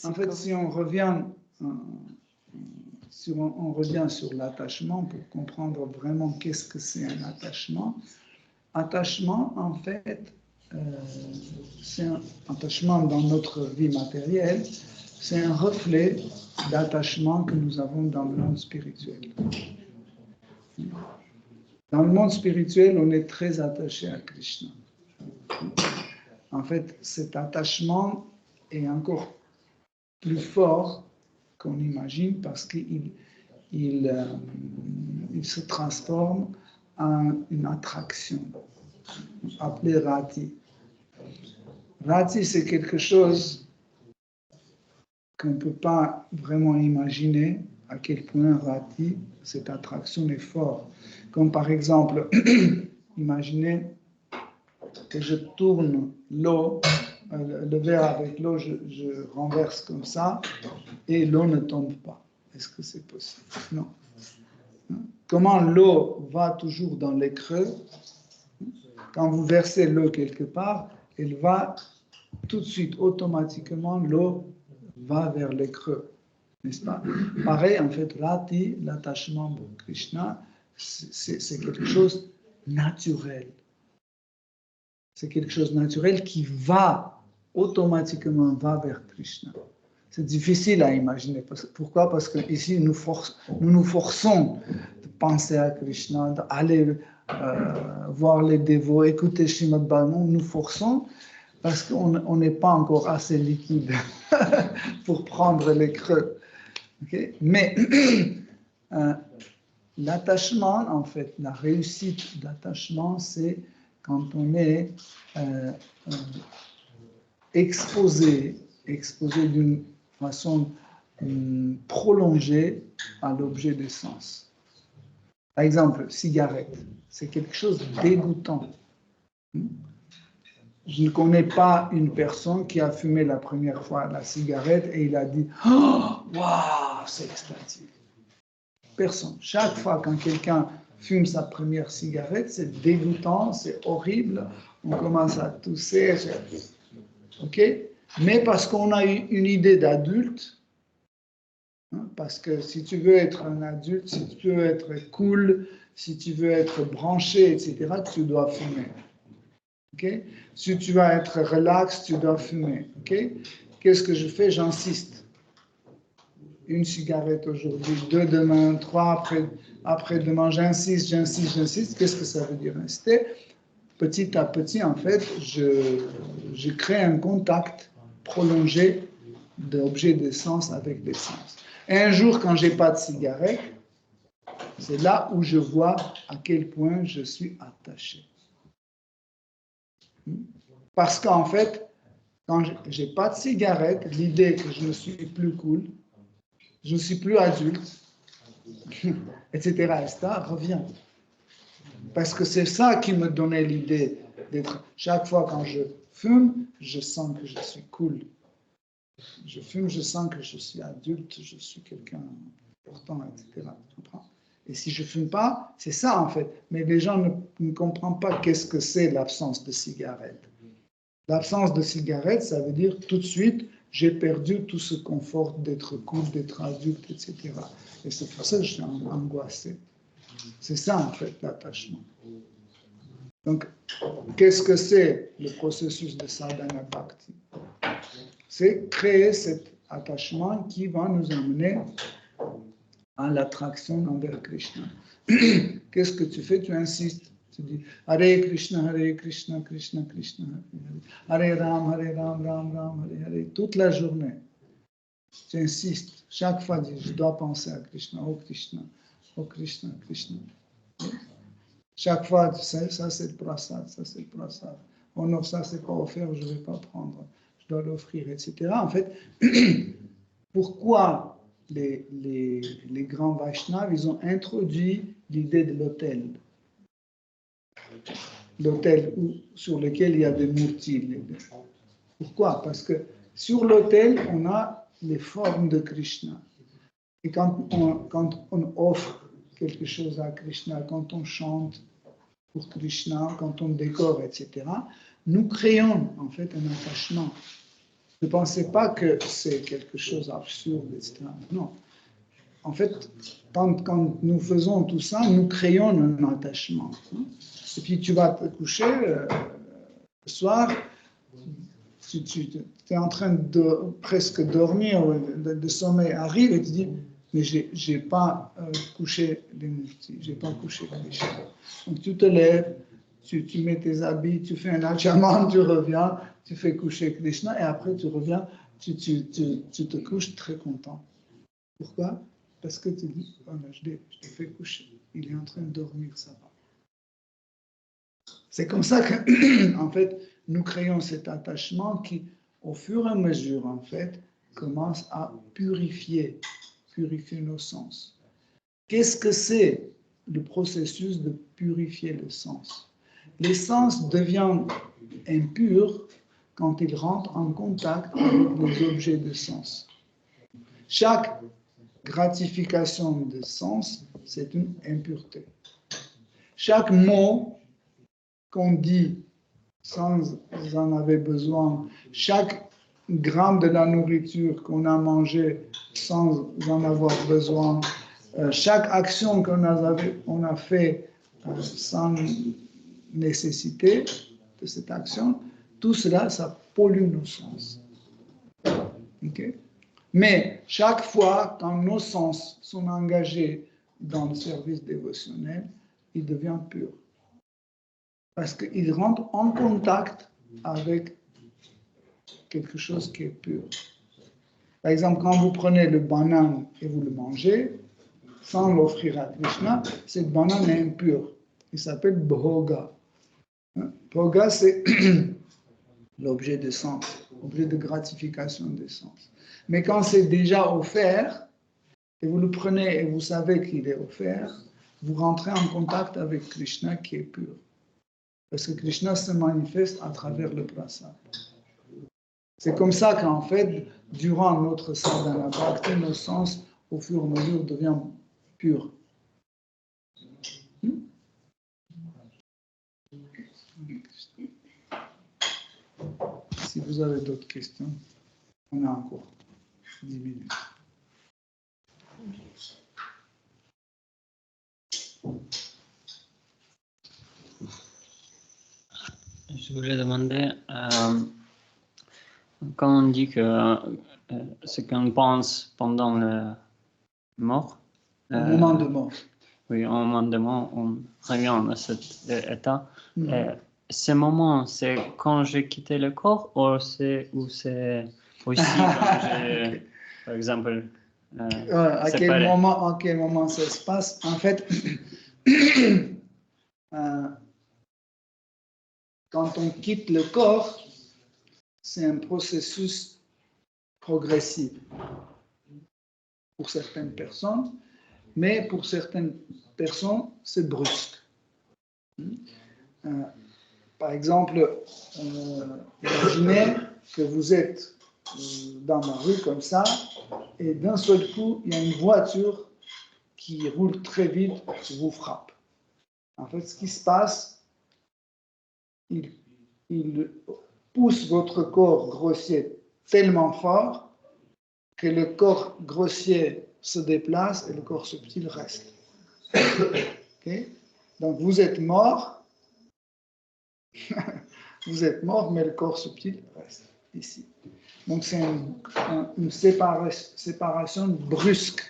S1: En fait, si on revient sur l'attachement pour comprendre vraiment qu'est-ce que c'est un attachement. Attachement, en fait, c'est un attachement dans notre vie matérielle, c'est un reflet d'attachement que nous avons dans le monde spirituel. Dans le monde spirituel, on est très attaché à Krishna. En fait, cet attachement est encore plus fort qu'on imagine parce qu'il se transforme en une attraction appelée Rati. Rati, c'est quelque chose qu'on ne peut pas vraiment imaginer à quel point Rati, cette attraction est forte. Comme par exemple, imaginez que je tourne l'eau, le verre avec l'eau, je renverse comme ça, et l'eau ne tombe pas. Est-ce que c'est possible? Non. Comment l'eau va toujours dans les creux? Quand vous versez l'eau quelque part, elle va tout de suite, automatiquement, l'eau va vers les creux. N'est-ce pas? Pareil, en fait, Rati, l'attachement pour Krishna, c'est quelque chose naturel. C'est quelque chose de naturel qui va automatiquement vers Krishna. C'est difficile à imaginer. Pourquoi? Parce qu'ici, nous nous forçons de penser à Krishna, d'aller voir les dévots, écouter Srimad Bhagavatam, nous forçons parce qu'on n'est pas encore assez liquide pour prendre les creux. Okay? Mais l'attachement, en fait, la réussite d'attachement, c'est quand on est exposé d'une façon prolongée à l'objet des sens. Par exemple, cigarette, c'est quelque chose de dégoûtant. Je ne connais pas une personne qui a fumé la première fois la cigarette et il a dit « Oh, waouh, c'est extatique ». Personne. Chaque fois quand quelqu'un fume sa première cigarette, c'est dégoûtant, c'est horrible, on commence à tousser. Ok? Mais parce qu'on a une idée d'adulte, parce que si tu veux être un adulte, si tu veux être cool, si tu veux être branché, etc., tu dois fumer. Okay? Si tu vas être relax, tu dois fumer. Okay? Qu'est-ce que je fais? J'insiste. Une cigarette aujourd'hui, 2 demain, 3 après-demain, j'insiste. Qu'est-ce que ça veut dire insister? Petit à petit, en fait, je crée un contact prolongé d'objets de sens avec les sens. Et un jour, quand j'ai pas de cigarette, c'est là où je vois à quel point je suis attaché. Parce qu'en fait, quand j'ai pas de cigarette, l'idée que je ne suis plus cool, je ne suis plus adulte, etc., revient. Parce que c'est ça qui me donnait l'idée d'être... Chaque fois quand je fume, je sens que je suis cool. Je fume, je sens que je suis adulte, je suis quelqu'un d'important, etc. Et si je ne fume pas, c'est ça en fait. Mais les gens ne comprennent pas qu'est-ce que c'est l'absence de cigarette. L'absence de cigarette, ça veut dire tout de suite, j'ai perdu tout ce confort d'être cool, d'être adulte, etc. Et c'est pour ça que je suis angoissé. C'est ça en fait l'attachement. Donc, qu'est-ce que c'est le processus de sadhana bhakti? C'est créer cet attachement qui va nous amener à l'attraction envers Krishna. Qu'est-ce que tu fais? Tu insistes. Tu dis Hare Krishna, Krishna Krishna, Hare Ram, Ram Ram, Hare Hare, toute la journée. Tu insistes. Chaque fois, tu dis, je dois penser à Krishna, oh Krishna, oh Krishna, Krishna. Chaque fois, tu sais, ça c'est le prasad, ça c'est le prasad. Oh non, ça c'est pas offert, je ne vais pas prendre, je dois l'offrir, etc. En fait, pourquoi les grands Vaishnavas, ils ont introduit l'idée de l'autel? L'autel sur lequel il y a des murtis. Pourquoi? Parce que sur l'autel, on a les formes de Krishna. Et quand on offre quelque chose à Krishna, quand on chante pour Krishna, quand on décore, etc., nous créons en fait un attachement. Ne pensez pas que c'est quelque chose d'absurde, etc. Non. En fait, quand nous faisons tout ça, nous créons un attachement. Et puis tu vas te coucher le soir, tu es en train de presque dormir, le sommeil arrive et tu dis, mais je n'ai pas couché les muftis, je n'ai pas couché Krishna. Donc tu te lèves, tu mets tes habits, tu fais un achaman, tu reviens, tu fais coucher Krishna et après tu reviens, tu te couches très content. Pourquoi? Parce que tu dis, oh, je l'ai fait coucher, il est en train de dormir, ça va. C'est comme ça que, en fait, nous créons cet attachement qui, au fur et à mesure, en fait, commence à purifier nos sens. Qu'est-ce que c'est le processus de purifier le sens? Les sens deviennent impurs quand ils rentrent en contact avec les objets de sens. Chaque gratification de sens, c'est une impureté. Chaque mot qu'on dit sans en avoir besoin, chaque gramme de la nourriture qu'on a mangé sans en avoir besoin, chaque action qu'on a fait sans nécessité de cette action, tout cela, ça pollue nos sens. Okay? Mais chaque fois quand nos sens sont engagés dans le service dévotionnel, ils deviennent purs. Parce qu'ils rentrent en contact avec quelque chose qui est pur. Par exemple, quand vous prenez le banane et vous le mangez, sans l'offrir à Krishna, cette banane est impure. Il s'appelle bhoga. Bhoga, c'est l'objet de sens, l'objet de gratification des sens. Mais quand c'est déjà offert, et vous le prenez et vous savez qu'il est offert, vous rentrez en contact avec Krishna qui est pur. Parce que Krishna se manifeste à travers le prasad. C'est comme ça qu'en fait, durant notre sadhana bhakti, nos sens, au fur et à mesure, deviennent purs. Si vous avez d'autres questions, on a encore 10 minutes.
S7: Je voulais demander, quand on dit que ce qu'on pense pendant le mort,
S1: au moment de mort.
S7: Oui, au moment de mort, on revient à cet état. Ce moment, c'est quand j'ai quitté le corps ou c'est aussi quand j'ai, par exemple,
S1: à quel moment ça se passe? En fait, quand on quitte le corps, c'est un processus progressif pour certaines personnes, mais pour certaines personnes, c'est brusque. Par exemple, imaginez que vous êtes dans la rue comme ça, et d'un seul coup, il y a une voiture qui roule très vite, vous frappe. En fait, ce qui se passe, il pousse votre corps grossier tellement fort que le corps grossier se déplace et le corps subtil reste. Okay? Donc vous êtes mort, vous êtes mort, mais le corps subtil reste ici. Donc c'est une séparation brusque.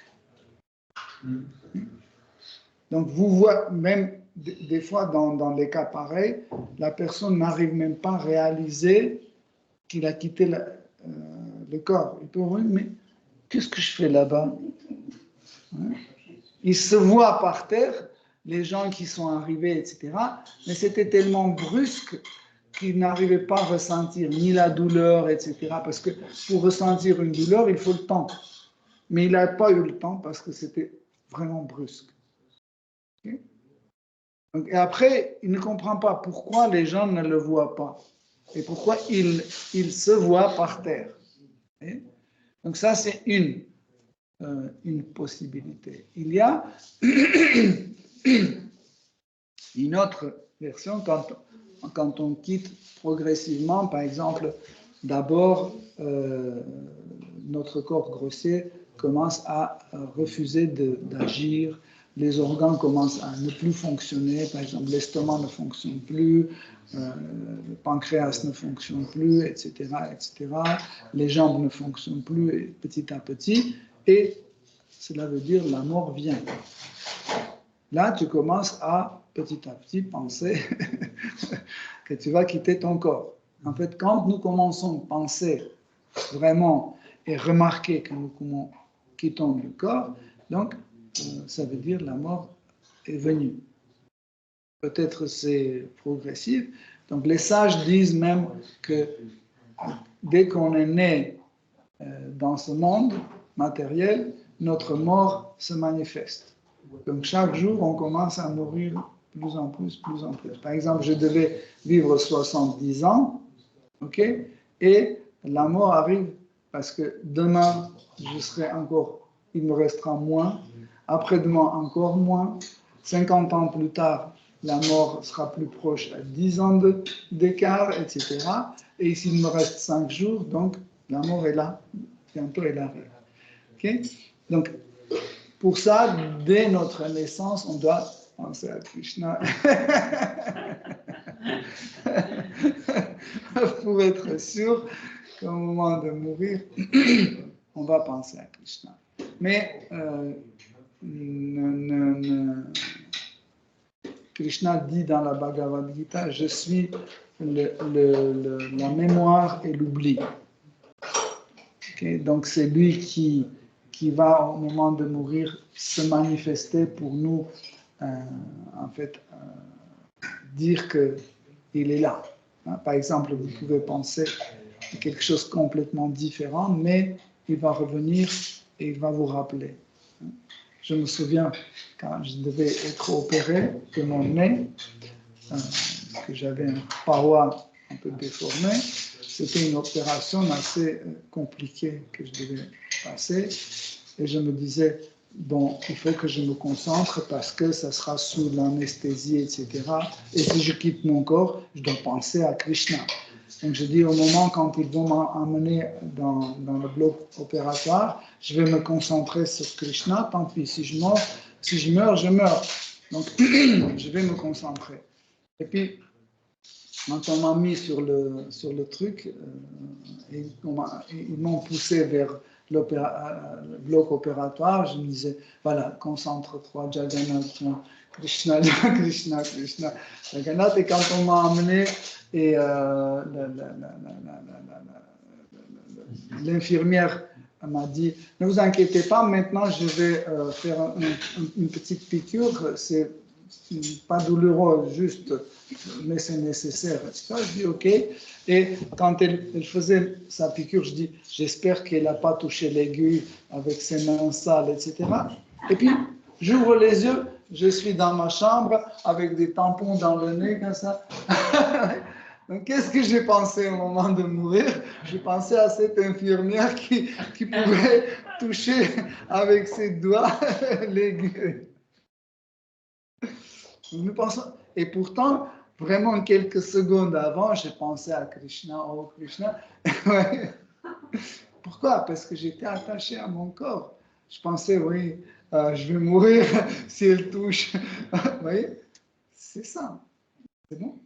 S1: Donc vous voyez, même des fois dans les cas pareils, la personne n'arrive même pas à réaliser qu'il a quitté le corps. Il peut dire, mais qu'est-ce que je fais là-bas? Il se voit par terre, les gens qui sont arrivés, etc. Mais c'était tellement brusque qu'il n'arrivait pas à ressentir ni la douleur, etc. Parce que pour ressentir une douleur, il faut le temps. Mais il n'a pas eu le temps parce que c'était vraiment brusque. Okay? Donc, et après, il ne comprend pas pourquoi les gens ne le voient pas et pourquoi il se voit par terre. Okay? Donc ça, c'est une possibilité. Il y a une autre version quand on quitte progressivement, par exemple, d'abord, notre corps grossier commence à refuser d'agir, les organes commencent à ne plus fonctionner, par exemple, l'estomac ne fonctionne plus, le pancréas ne fonctionne plus, etc., etc. Les jambes ne fonctionnent plus petit à petit, et cela veut dire la mort vient. Là, tu commences à petit penser que tu vas quitter ton corps. En fait, quand nous commençons à penser vraiment et remarquer que nous quittons le corps, donc ça veut dire la mort est venue. Peut-être c'est progressif. Donc les sages disent même que dès qu'on est né dans ce monde matériel, notre mort se manifeste. Donc chaque jour, on commence à mourir plus en plus. Par exemple, je devais vivre 70 ans, ok, et la mort arrive parce que demain, je serai encore, il me restera moins, après-demain encore moins, 50 ans plus tard, la mort sera plus proche à 10 ans d'écart, etc. Et s'il me reste 5 jours, donc la mort est là, bientôt elle arrive. Okay? Donc, pour ça, dès notre naissance, on doit penser à Krishna pour être sûr qu'au moment de mourir, on va penser à Krishna. Mais Krishna dit dans la Bhagavad Gita, je suis la mémoire et l'oubli. Okay? Donc c'est lui qui va au moment de mourir se manifester pour nous, en fait, dire qu'il est là. Par exemple, vous pouvez penser à quelque chose de complètement différent, mais il va revenir et il va vous rappeler. Je me souviens, quand je devais être opéré de mon nez, que j'avais une paroi un peu déformée, c'était une opération assez compliquée que je devais passer. Et je me disais, bon, il faut que je me concentre parce que ça sera sous l'anesthésie, etc. Et si je quitte mon corps, je dois penser à Krishna. Donc je dis, au moment quand ils vont m'emmener dans le bloc opératoire, je vais me concentrer sur Krishna, tant pis, si je meurs, je meurs. Donc je vais me concentrer. Et puis, quand on m'a mis sur le truc, ils m'ont poussé vers le bloc opératoire, je me disais, voilà, concentre-toi, Jagannath, Krishna, Krishna, Krishna, Jagannath. Et quand on m'a amené, et l'infirmière m'a dit, ne vous inquiétez pas, maintenant je vais faire une petite piqûre, c'est pas douloureux, juste, mais c'est nécessaire. Je dis ok. Et quand elle faisait sa piqûre, je dis j'espère qu'elle n'a pas touché l'aiguille avec ses mains sales, etc. Et puis j'ouvre les yeux, je suis dans ma chambre avec des tampons dans le nez comme ça. Donc qu'est-ce que j'ai pensé au moment de mourir? J'ai pensé à cette infirmière qui pouvait toucher avec ses doigts l'aiguille. Nous pensons, et pourtant, vraiment quelques secondes avant, j'ai pensé à Krishna, oh Krishna. Pourquoi? Parce que j'étais attaché à mon corps. Je pensais, oui, je vais mourir si elle touche. Vous voyez? C'est ça. C'est bon?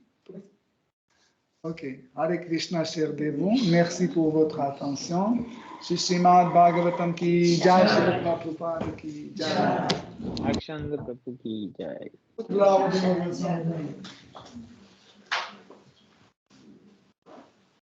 S1: Ok. Hare Krishna, cher dévon. Merci pour votre attention. Srimad Bhagavatam ki jai, Srila Prabhupada ki jai.
S8: Akshan Prabhu ki jai.
S1: Good luck.